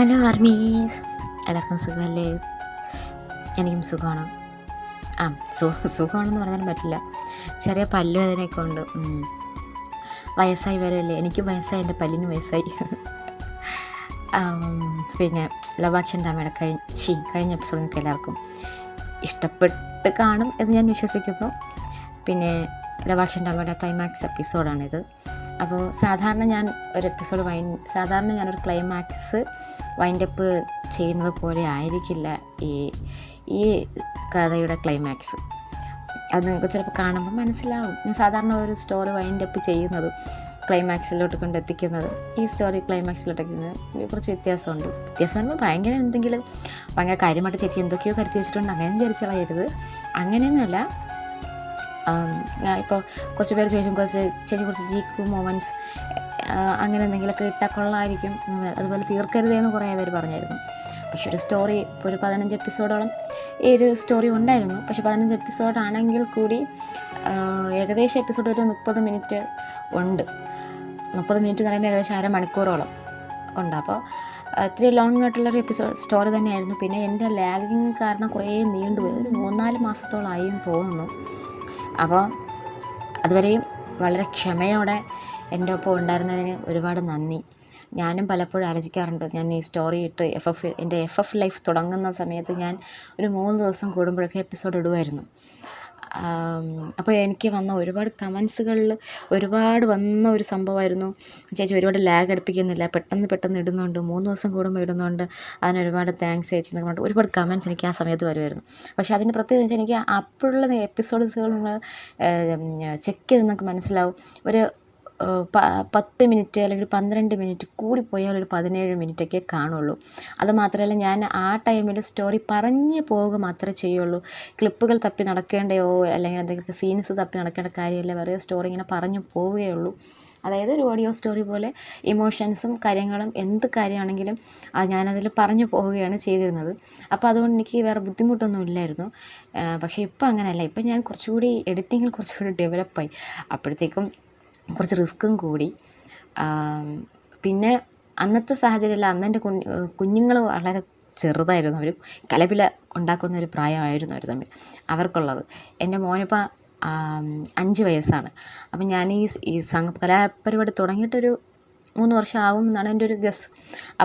Hello armies, എല്ലാവർക്കും സുഖമല്ലേ? എനിക്കും സുഖമാണ്. സുഖമാണെന്ന് പറയാൻ പറ്റില്ല, ചെറിയ പല്ലുവേദനയൊക്കെ ഉണ്ട്. വയസ്സായി വരല്ലേ, എനിക്ക് വയസ്സായി, എൻ്റെ പല്ലിന് വയസ്സായി. പിന്നെ ലവ് ആക്ഷൻ ഡ്രാമയുടെ കഴിഞ്ഞ എപ്പിസോഡ് നിങ്ങൾക്ക് എല്ലാവർക്കും ഇഷ്ടപ്പെട്ട് കാണും എന്ന് ഞാൻ വിശ്വസിക്കുന്നു. പിന്നെ ലവ് ആക്ഷൻ ഡ്രാമയുടെ ക്ലൈമാക്സ് എപ്പിസോഡാണിത്. അപ്പോൾ സാധാരണ ഞാനൊരു ക്ലൈമാക്സ് വൈൻഡപ്പ് ചെയ്യുന്നത് പോലെ ആയിരിക്കില്ല ഈ കഥയുടെ ക്ലൈമാക്സ്. അത് നിങ്ങൾക്ക് ചിലപ്പോൾ കാണുമ്പോൾ മനസ്സിലാവും. ഞാൻ സാധാരണ ഒരു സ്റ്റോറി വൈൻഡപ്പ് ചെയ്യുന്നത് ക്ലൈമാക്സിലോട്ട് കൊണ്ടെത്തിക്കുന്നത്, ഈ സ്റ്റോറി ക്ലൈമാക്സിലോട്ട് എത്തിക്കുന്നത് കുറച്ച് വ്യത്യാസമുണ്ട്. വ്യത്യാസം പറയുമ്പോൾ ഭയങ്കര കാര്യമായിട്ട് ചേച്ചി എന്തൊക്കെയോ കരുത്തി വെച്ചിട്ടുണ്ട് അങ്ങനെ വിചാരിച്ച് കളയരുത്. അങ്ങനെയൊന്നുമല്ല. ഇപ്പോൾ കുറച്ച് പേര് ചോദിക്കും, കുറച്ച് ജീക്ക് മൊമെൻറ്റ്സ് അങ്ങനെ എന്തെങ്കിലുമൊക്കെ ഇട്ടാൽ കൊള്ളാമായിരിക്കും, അതുപോലെ തീർക്കരുതേന്ന് കുറേ പേര് പറഞ്ഞായിരുന്നു. പക്ഷെ ഒരു സ്റ്റോറി ഇപ്പോൾ ഒരു 15 എപ്പിസോഡോളം ഈ ഒരു സ്റ്റോറി ഉണ്ടായിരുന്നു. പക്ഷെ 15 എപ്പിസോഡാണെങ്കിൽ കൂടി ഏകദേശം എപ്പിസോഡ് ഒരു 30 മിനിറ്റ് ഉണ്ട്. 30 മിനിറ്റ് എന്ന് പറയുമ്പോൾ ഏകദേശം അരമണിക്കൂറോളം ഉണ്ട്. അപ്പോൾ ഇത്തിരി ലോങ് ആയിട്ടുള്ളൊരു സ്റ്റോറി തന്നെയായിരുന്നു. പിന്നെ എൻ്റെ ലാഗിങ് കാരണം കുറേ നീണ്ടുപോയി, ഒരു 3-4 മാസത്തോളമായി എന്ന് തോന്നുന്നു. അപ്പോൾ അതുവരെയും വളരെ ക്ഷമയോടെ എൻ്റെ ഒപ്പം ഉണ്ടായിരുന്നതിന് ഒരുപാട് നന്ദി. ഞാനും പലപ്പോഴും ആലോചിക്കാറുണ്ട്, ഞാൻ ഈ സ്റ്റോറി ഇട്ട് എൻ്റെ FF ലൈഫ് തുടങ്ങുന്ന സമയത്ത് ഞാൻ ഒരു 3 ദിവസം കൂടുമ്പോഴൊക്കെ എപ്പിസോഡ് ഇടുമായിരുന്നു. അപ്പോൾ എനിക്ക് വന്ന ഒരുപാട് കമൻസുകളിൽ വന്ന ഒരു സംഭവമായിരുന്നു, ചേച്ചി ഒരുപാട് ലാഗ് അടുപ്പിക്കുന്നില്ല, പെട്ടെന്ന് ഇടുന്നുണ്ട്, 3 ദിവസം കൂടുമ്പോൾ ഇടുന്നുണ്ട്, അതിന് ഒരുപാട് താങ്ക്സ് ചേച്ചി എന്നൊക്കെ പറഞ്ഞിട്ട് ഒരുപാട് കമൻസ് എനിക്ക് ആ സമയത്ത് വരുമായിരുന്നു. പക്ഷേ അതിന് പ്രത്യേകിച്ച് വെച്ചാൽ എനിക്ക് അപ്പോഴുള്ള എപ്പിസോഡ്സുകൾ നിങ്ങൾ ചെക്ക് ചെയ്ത് നിങ്ങൾക്ക് മനസ്സിലാവും. ഒരു 10 മിനിറ്റ് അല്ലെങ്കിൽ 12 മിനിറ്റ്, കൂടിപ്പോയാൽ ഒരു 17 മിനിറ്റൊക്കെ കാണുള്ളൂ. അതുമാത്രമല്ല, ഞാൻ ആ ടൈമിൽ സ്റ്റോറി പറഞ്ഞ് പോവുക മാത്രമേ ചെയ്യുള്ളൂ. ക്ലിപ്പുകൾ തപ്പി നടക്കേണ്ടയോ അല്ലെങ്കിൽ എന്തെങ്കിലും സീൻസ് തപ്പി നടക്കേണ്ട കാര്യമില്ല, വേറെ സ്റ്റോറി ഇങ്ങനെ പറഞ്ഞു പോവുകയുള്ളൂ. അതായത് ഒരു ഓഡിയോ സ്റ്റോറി പോലെ ഇമോഷൻസും കാര്യങ്ങളും എന്ത് കാര്യമാണെങ്കിലും ഞാനതിൽ പറഞ്ഞു പോവുകയാണ് ചെയ്തിരുന്നത്. അപ്പോൾ അതുകൊണ്ട് എനിക്ക് വേറെ ബുദ്ധിമുട്ടൊന്നും ഇല്ലായിരുന്നു. പക്ഷേ ഇപ്പോൾ അങ്ങനെയല്ല. ഇപ്പം ഞാൻ കുറച്ചുകൂടി എഡിറ്റിങ്ങിൽ കുറച്ചുകൂടി ഡെവലപ്പായി. അപ്പോഴത്തേക്കും കുറച്ച് റിസ്ക്കും കൂടി. പിന്നെ അന്നത്തെ സാഹചര്യമില്ല, അന്നെൻ്റെ കുഞ്ഞുങ്ങൾ വളരെ ചെറുതായിരുന്നു. അവർ കലപില ഉണ്ടാക്കുന്ന ഒരു പ്രായമായിരുന്നു അവർ തമ്മിൽ അവർക്കുള്ളത്. എൻ്റെ മോനിപ്പോൾ 5 വയസ്സാണ്. അപ്പം ഞാൻ ഈ കലാപരിപാടി തുടങ്ങിയിട്ടൊരു 3 വർഷം ആവും എന്നാണ് എൻ്റെ ഒരു ഗസ്.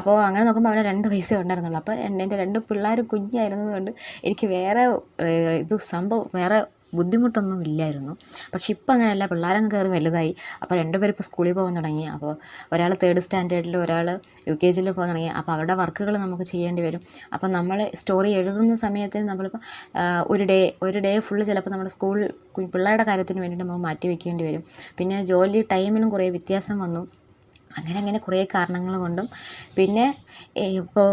അപ്പോൾ അങ്ങനെ നോക്കുമ്പോൾ അവനെ 2 വയസ്സേ ഉണ്ടായിരുന്നുള്ളൂ. അപ്പോൾ എൻ്റെ 2 പിള്ളേരും കുഞ്ഞായിരുന്നതുകൊണ്ട് എനിക്ക് വേറെ ബുദ്ധിമുട്ടൊന്നും ഇല്ലായിരുന്നു. പക്ഷെ ഇപ്പം അങ്ങനെയല്ല, പിള്ളേരങ്ങ് കയറി വലുതായി. അപ്പോൾ 2 പേരും ഇപ്പോൾ സ്കൂളിൽ പോകാൻ തുടങ്ങി. അപ്പോൾ ഒരാൾ 3rd സ്റ്റാൻഡേർഡിൽ, ഒരാൾ UKG പോകാൻ തുടങ്ങി. അപ്പോൾ അവരുടെ വർക്കുകൾ നമുക്ക് ചെയ്യേണ്ടി വരും. അപ്പോൾ നമ്മൾ സ്റ്റോറി എഴുതുന്ന സമയത്തിന് നമ്മളിപ്പോൾ ഒരു ഡേ ഫുള്ള് ചിലപ്പോൾ നമ്മുടെ പിള്ളേരുടെ കാര്യത്തിന് വേണ്ടിയിട്ട് നമ്മൾ മാറ്റി വയ്ക്കേണ്ടി വരും. പിന്നെ ജോലി ടൈമിനും കുറേ വ്യത്യാസം വന്നു. അങ്ങനെ കുറേ കാരണങ്ങൾ കൊണ്ടും. പിന്നെ ഇപ്പോൾ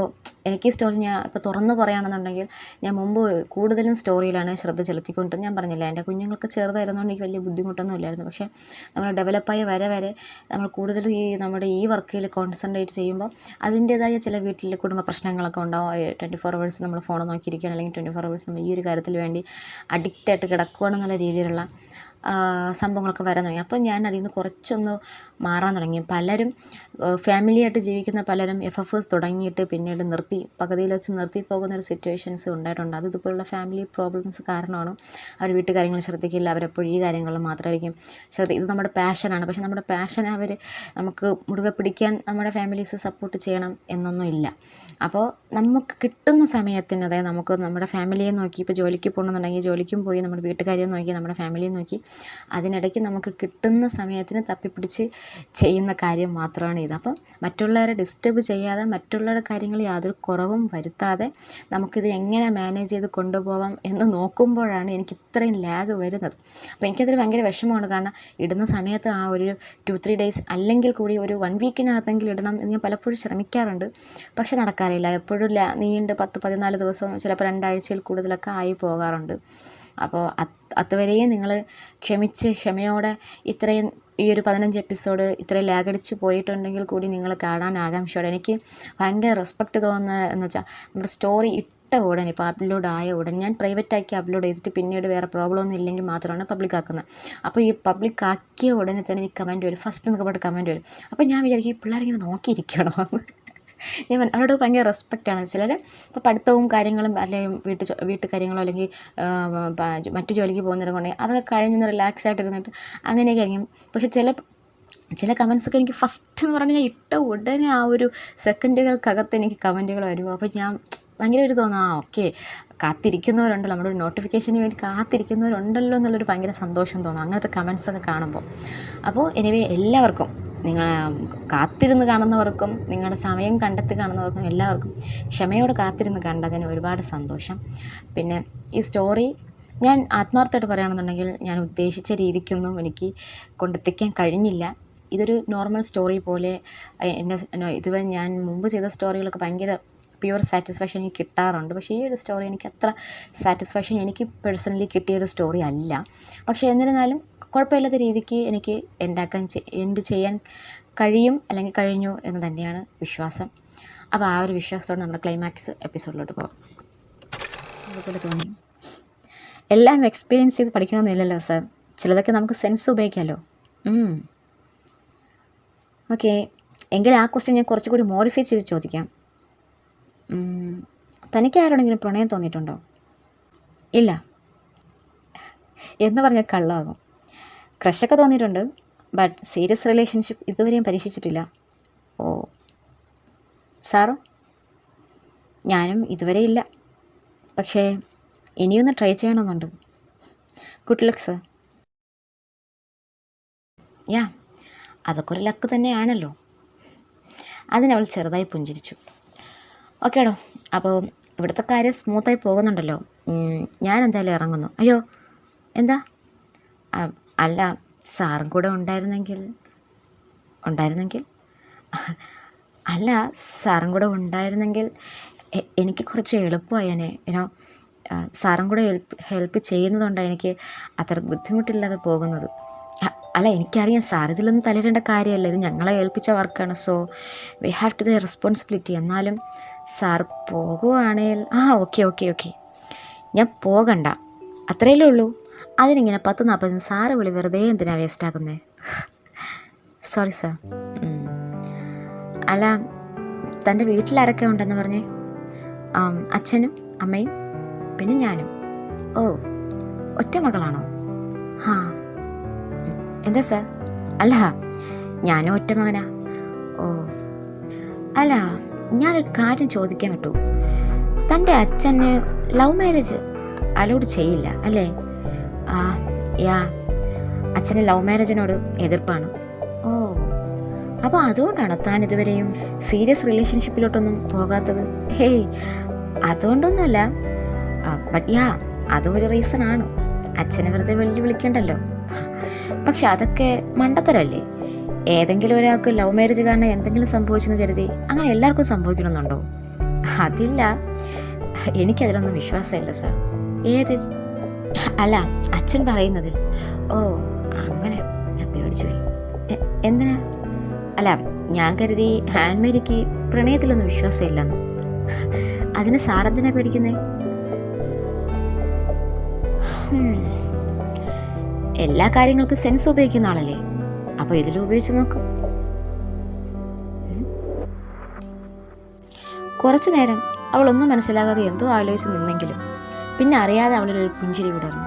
എനിക്ക് സ്റ്റോറി ഞാൻ ഇപ്പോൾ തുറന്ന് പറയുകയാണെന്നുണ്ടെങ്കിൽ, ഞാൻ മുമ്പ് കൂടുതലും സ്റ്റോറിയിലാണ് ശ്രദ്ധ ചെലുത്തിക്കൊണ്ട്, ഞാൻ പറഞ്ഞില്ല എൻ്റെ കുഞ്ഞുങ്ങൾക്ക് ചെറുതായിരുന്നുകൊണ്ട് എനിക്ക് വലിയ ബുദ്ധിമുട്ടൊന്നും ഇല്ലായിരുന്നു. പക്ഷേ നമ്മൾ ഡെവലപ്പായി വരെ നമ്മൾ കൂടുതൽ നമ്മുടെ ഈ വർക്കിൽ കോൺസെൻട്രേറ്റ് ചെയ്യുമ്പോൾ അതിൻ്റേതായ ചില വീട്ടിൽ കുടുംബ പ്രശ്നങ്ങളൊക്കെ ഉണ്ടാവും. 24 hours നമ്മൾ ഫോൺ നോക്കിയിരിക്കുകയാണ്, അല്ലെങ്കിൽ 24 hours നമ്മൾ ഈ ഒരു കാര്യത്തിൽ വേണ്ടി അഡിക്റ്റായിട്ട് കിടക്കുകയാണെന്നുള്ള രീതിയിലുള്ള സംഭവങ്ങളൊക്കെ വരാൻ തുടങ്ങി. അപ്പോൾ ഞാൻ അതിൽ നിന്ന് കുറച്ചൊന്ന് മാറാൻ തുടങ്ങി. പലരും ഫാമിലിയായിട്ട് ജീവിക്കുന്ന പലരും FF തുടങ്ങിയിട്ട് പിന്നീട് പകുതിയിൽ വെച്ച് നിർത്തി പോകുന്നൊരു സിറ്റുവേഷൻസ് ഉണ്ടായിട്ടുണ്ട്. അത് ഇതുപോലുള്ള ഫാമിലി പ്രോബ്ലംസ് കാരണമാണ്. അവർ വീട്ടുകാര്യങ്ങൾ ശ്രദ്ധിക്കില്ല, അവരെപ്പോഴും ഈ കാര്യങ്ങളിൽ മാത്രമായിരിക്കും ഇത് നമ്മുടെ പാഷനാണ്. പക്ഷേ നമ്മുടെ പാഷനെ നമുക്ക് മുറുകെ പിടിക്കാൻ നമ്മുടെ ഫാമിലീസ് സപ്പോർട്ട് ചെയ്യണം എന്നൊന്നും ഇല്ല. അപ്പോൾ നമുക്ക് കിട്ടുന്ന സമയത്തിന്, അതായത് നമുക്ക് നമ്മുടെ ഫാമിലിയെ നോക്കി, ഇപ്പോൾ ജോലിക്ക് പോകണമെന്നുണ്ടെങ്കിൽ ജോലിക്കും പോയി, നമ്മുടെ വീട്ടുകാര്യം നോക്കി, നമ്മുടെ ഫാമിലിയെ നോക്കി, അതിനിടയ്ക്ക് നമുക്ക് കിട്ടുന്ന സമയത്തിന് തപ്പിപ്പിടിച്ച് ചെയ്യുന്ന കാര്യം മാത്രമാണ് ഇത്. അപ്പം മറ്റുള്ളവരെ ഡിസ്റ്റർബ് ചെയ്യാതെ, മറ്റുള്ളവരുടെ കാര്യങ്ങൾ യാതൊരു കുറവും വരുത്താതെ നമുക്കിത് എങ്ങനെ മാനേജ് ചെയ്ത് കൊണ്ടുപോകാം എന്ന് നോക്കുമ്പോഴാണ് എനിക്ക് ഇത്രയും ലാഗ് വരുന്നത്. അപ്പോൾ എനിക്കതിൽ ഭയങ്കര വിഷമമാണ്. കാരണം ഇടുന്ന സമയത്ത് ആ ഒരു 2-3 days അല്ലെങ്കിൽ കൂടി ഒരു 1 വീക്കിനകത്തെങ്കിലും ഇടണം എന്ന് ഞാൻ പലപ്പോഴും ശ്രമിക്കാറുണ്ട്. പക്ഷെ നടക്കാറില്ല. എപ്പോഴും നീണ്ട് 10-14 ദിവസം, ചിലപ്പോൾ 2 ആഴ്ചയിൽ കൂടുതലൊക്കെ ആയി പോകാറുണ്ട്. അപ്പോൾ അതുവരെയും നിങ്ങൾ ക്ഷമയോടെ ഇത്രയും ഈ ഒരു 15 എപ്പിസോഡ് ഇത്രയും ലാഗടിച്ച് പോയിട്ടുണ്ടെങ്കിൽ കൂടി നിങ്ങൾ കാണാൻ ആകാംക്ഷയോടെ, എനിക്ക് ഭയങ്കര റെസ്പെക്റ്റ് തോന്നുന്നത് എന്ന് വെച്ചാൽ, നമ്മുടെ സ്റ്റോറി ഇട്ട ഉടനെ, ഇപ്പോൾ അപ്ലോഡ് ആയ ഉടനെ ഞാൻ പ്രൈവറ്റാക്കി അപ്ലോഡ് ചെയ്തിട്ട് പിന്നീട് വേറെ പ്രോബ്ലം ഒന്നും ഇല്ലെങ്കിൽ മാത്രമാണ് പബ്ലിക് ആക്കുന്നത്. അപ്പോൾ ഈ പബ്ലിക് ആക്കിയ ഉടനെ തന്നെ എനിക്ക് കമൻറ്റ് വരും, ഫസ്റ്റ് എന്നൊക്കെ പറഞ്ഞിട്ട് കമൻറ്റ് വരും. അപ്പോൾ ഞാൻ വിചാരിക്കും, ഈ പിള്ളേരിങ്ങനെ നോക്കിയിരിക്കണോ എന്ന്. അവരോട് ഭയങ്കര റെസ്പെക്റ്റാണ്. ചിലർ ഇപ്പോൾ പഠിത്തവും കാര്യങ്ങളും അല്ലെങ്കിൽ വീട്ടു കാര്യങ്ങളോ അല്ലെങ്കിൽ മറ്റു ജോലിക്ക് പോകുന്നവരെ കൊണ്ട് അതൊക്കെ കഴിഞ്ഞൊന്ന് റിലാക്സ് ആയിട്ടിരുന്നിട്ട് അങ്ങനെയൊക്കെ ആയിരിക്കും. പക്ഷെ ചില കമൻസൊക്കെ എനിക്ക് ഫസ്റ്റ് എന്ന് പറഞ്ഞാൽ ഇട്ട ഉടനെ ആ ഒരു സെക്കൻഡുകൾക്കകത്ത് എനിക്ക് കമൻറ്റുകൾ വരുമോ. അപ്പോൾ ഞാൻ ഭയങ്കര ഒരു തോന്നുന്നു, ഓക്കെ കാത്തിരിക്കുന്നവരുണ്ടല്ലോ, നമ്മുടെ ഒരു നോട്ടിഫിക്കേഷന് വേണ്ടി കാത്തിരിക്കുന്നവരുണ്ടല്ലോ എന്നുള്ളൊരു ഭയങ്കര സന്തോഷം തോന്നും അങ്ങനത്തെ കമൻസൊക്കെ കാണുമ്പോൾ. അപ്പോൾ എനിവേ എല്ലാവർക്കും, നിങ്ങൾ കാത്തിരുന്ന് കാണുന്നവർക്കും നിങ്ങളുടെ സമയം കണ്ടെത്തി കാണുന്നവർക്കും എല്ലാവർക്കും ക്ഷമയോടെ കാത്തിരുന്ന് കണ്ടതിന് ഒരുപാട് സന്തോഷം. പിന്നെ ഈ സ്റ്റോറി ഞാൻ ആത്മാർത്ഥമായിട്ട് പറയുകയാണെന്നുണ്ടെങ്കിൽ ഞാൻ ഉദ്ദേശിച്ച രീതിക്കൊന്നും എനിക്ക് കൊണ്ടെത്തിക്കാൻ കഴിഞ്ഞില്ല. ഇതൊരു നോർമൽ സ്റ്റോറി പോലെ ഇതുവരെ ഞാൻ മുമ്പ് ചെയ്ത സ്റ്റോറികളൊക്കെ ഭയങ്കര പ്യുവർ സാറ്റിസ്ഫാക്ഷൻ എനിക്ക് കിട്ടാറുണ്ട്. പക്ഷേ ഈ ഒരു സ്റ്റോറി എനിക്ക് അത്ര സാറ്റിസ്ഫാക്ഷൻ എനിക്ക് പേഴ്സണലി കിട്ടിയൊരു സ്റ്റോറി അല്ല. പക്ഷേ എന്നിരുന്നാലും കുഴപ്പമില്ലാത്ത രീതിക്ക് എനിക്ക് എൻഡ് ചെയ്യാൻ കഴിയും അല്ലെങ്കിൽ കഴിഞ്ഞു എന്ന് തന്നെയാണ് വിശ്വാസം. അപ്പോൾ ആ ഒരു വിശ്വാസത്തോടെ നമ്മുടെ ക്ലൈമാക്സ് എപ്പിസോഡിലോട്ട് പോകാം. അതുപോലെ തോന്നി എല്ലാം എക്സ്പീരിയൻസ് ചെയ്ത് പഠിക്കണമെന്നില്ലല്ലോ സാർ, ചിലതൊക്കെ നമുക്ക് സെൻസ് ഉപയോഗിക്കാമല്ലോ. ഓക്കെ, എങ്കിൽ ആ ക്വസ്റ്റ്യൻ ഞാൻ കുറച്ചുകൂടി മോഡിഫൈ ചെയ്ത് ചോദിക്കാം. തനിക്ക് ആരോടെങ്കിലും പ്രണയം തോന്നിയിട്ടുണ്ടോ? ഇല്ല എന്ന് പറഞ്ഞാൽ കള്ളാകും. ക്രഷൊക്കെ തോന്നിയിട്ടുണ്ട്, ബട്ട് സീരിയസ് റിലേഷൻഷിപ്പ് ഇതുവരെയും പരീക്ഷിച്ചിട്ടില്ല. ഓ സാറോ? ഞാനും ഇതുവരെ ഇല്ല, പക്ഷേ ഇനിയൊന്ന് ട്രൈ ചെയ്യണമെന്നുണ്ട്. Good luck sir. യാ, അതൊക്കെ ഒരു ലക്ക് തന്നെയാണല്ലോ. അതിനവൾ ചെറുതായി പുഞ്ചിരിച്ചു. ഓക്കേടോ, അപ്പോൾ ഇവിടുത്തെ കാര്യം സ്മൂത്തായി പോകുന്നുണ്ടല്ലോ, ഞാൻ എന്തായാലും ഇറങ്ങുന്നു. അയ്യോ എന്താ? അല്ല, സാറും കൂടെ ഉണ്ടായിരുന്നെങ്കിൽ അല്ല സാറും കൂടെ ഉണ്ടായിരുന്നെങ്കിൽ എനിക്ക് കുറച്ച് എളുപ്പമായേനെ. സാറും കൂടെ ഹെൽപ്പ് ചെയ്യുന്നതുകൊണ്ടാണ് എനിക്ക് അത്ര ബുദ്ധിമുട്ടില്ലാതെ പോകുന്നത്. അല്ല, എനിക്കറിയാം സാർ ഇതിലൊന്നും തലയിടേണ്ട കാര്യമല്ല, ഇത് ഞങ്ങളെ ഏൽപ്പിച്ച വർക്കാണ്. So we have to the responsibility. എന്നാലും സാർ പോകുവാണെങ്കിൽ ഓക്കെ ഞാൻ പോകണ്ട, അത്രയല്ലേ ഉള്ളൂ. അതിനിങ്ങനെ 10-40 സാറ് വിളി വെറുതെ എന്തിനാണ് വേസ്റ്റാക്കുന്നത്? Sorry sir. അല്ല, തൻ്റെ വീട്ടിലാരൊക്കെ ഉണ്ടെന്ന് പറഞ്ഞേ? അച്ഛനും അമ്മയും പിന്നെ ഞാനും. ഓ, ഒറ്റ മകളാണോ? എന്താ സാർ? അല്ല, ഞാനും ഒറ്റ മകനാ. ഓ, അല്ല, ഞാനൊരു കാര്യം ചോദിക്കാൻ വിട്ടു. തൻ്റെ അച്ഛന് ലവ് മാരേജ് അലൗഡ് ചെയ്യില്ല അല്ലേ? അച്ഛന് ലവ് മാരേജിനോട് എതിർപ്പാണ്. ഓ, അപ്പോൾ അതുകൊണ്ടാണ് താൻ ഇതുവരെയും സീരിയസ് റിലേഷൻഷിപ്പിലോട്ടൊന്നും പോകാത്തത്? ഹേയ്, അതുകൊണ്ടൊന്നുമല്ല. ബട്ട് അതും ഒരു റീസണാണ്. അച്ഛനെ വെറുതെ വിളിക്കണ്ടല്ലോ. പക്ഷെ അതൊക്കെ മണ്ടത്തരല്ലേ? ഏതെങ്കിലും ഒരാൾക്ക് ലവ് മാരേജ് കാരണം എന്തെങ്കിലും സംഭവിച്ചെന്ന് കരുതി അങ്ങനെ എല്ലാവർക്കും സംഭവിക്കണമെന്നുണ്ടോ? അതില്ല, എനിക്കതിലൊന്നും വിശ്വാസമില്ല സാർ. ഏതിൽ? അല്ല, അച്ഛൻ പറയുന്നതിൽ. ഓ, അങ്ങനെ. ഞാൻ പേടിച്ചുപോയി. എന്തിനാ? അല്ല, ഞാൻ കരുതി ഹാൻമേരിക്ക് പ്രണയത്തിലൊന്നും വിശ്വാസമില്ലെന്ന്. അതിന് സാറെന്തിനാ പേടിക്കുന്നേ? എല്ലാ കാര്യങ്ങൾക്കും സെൻസ് ഉപയോഗിക്കുന്ന ആളല്ലേ, അപ്പോൾ ഇതിലും ഉപയോഗിച്ച് നോക്കും. കുറച്ചു നേരം അവളൊന്നും മനസ്സിലാകാതെ എന്തോ ആലോചിച്ച് നിന്നെങ്കിലും പിന്നെ അറിയാതെ അവളൊരു പുഞ്ചിരി വിടർന്നു.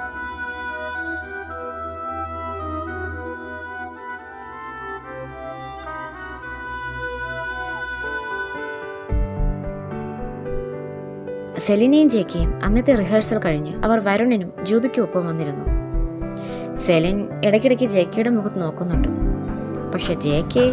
സെലിനെയും ജേക്കയും അന്നത്തെ റിഹേഴ്സൽ കഴിഞ്ഞ് അവർ വരുണിനും ജൂബിക്കും ഒപ്പം വന്നിരുന്നു. സെലിൻ ഇടയ്ക്കിടയ്ക്ക് ജേക്കയുടെ മുഖത്ത് നോക്കുന്നുണ്ട്. പക്ഷെ ജേക്കെ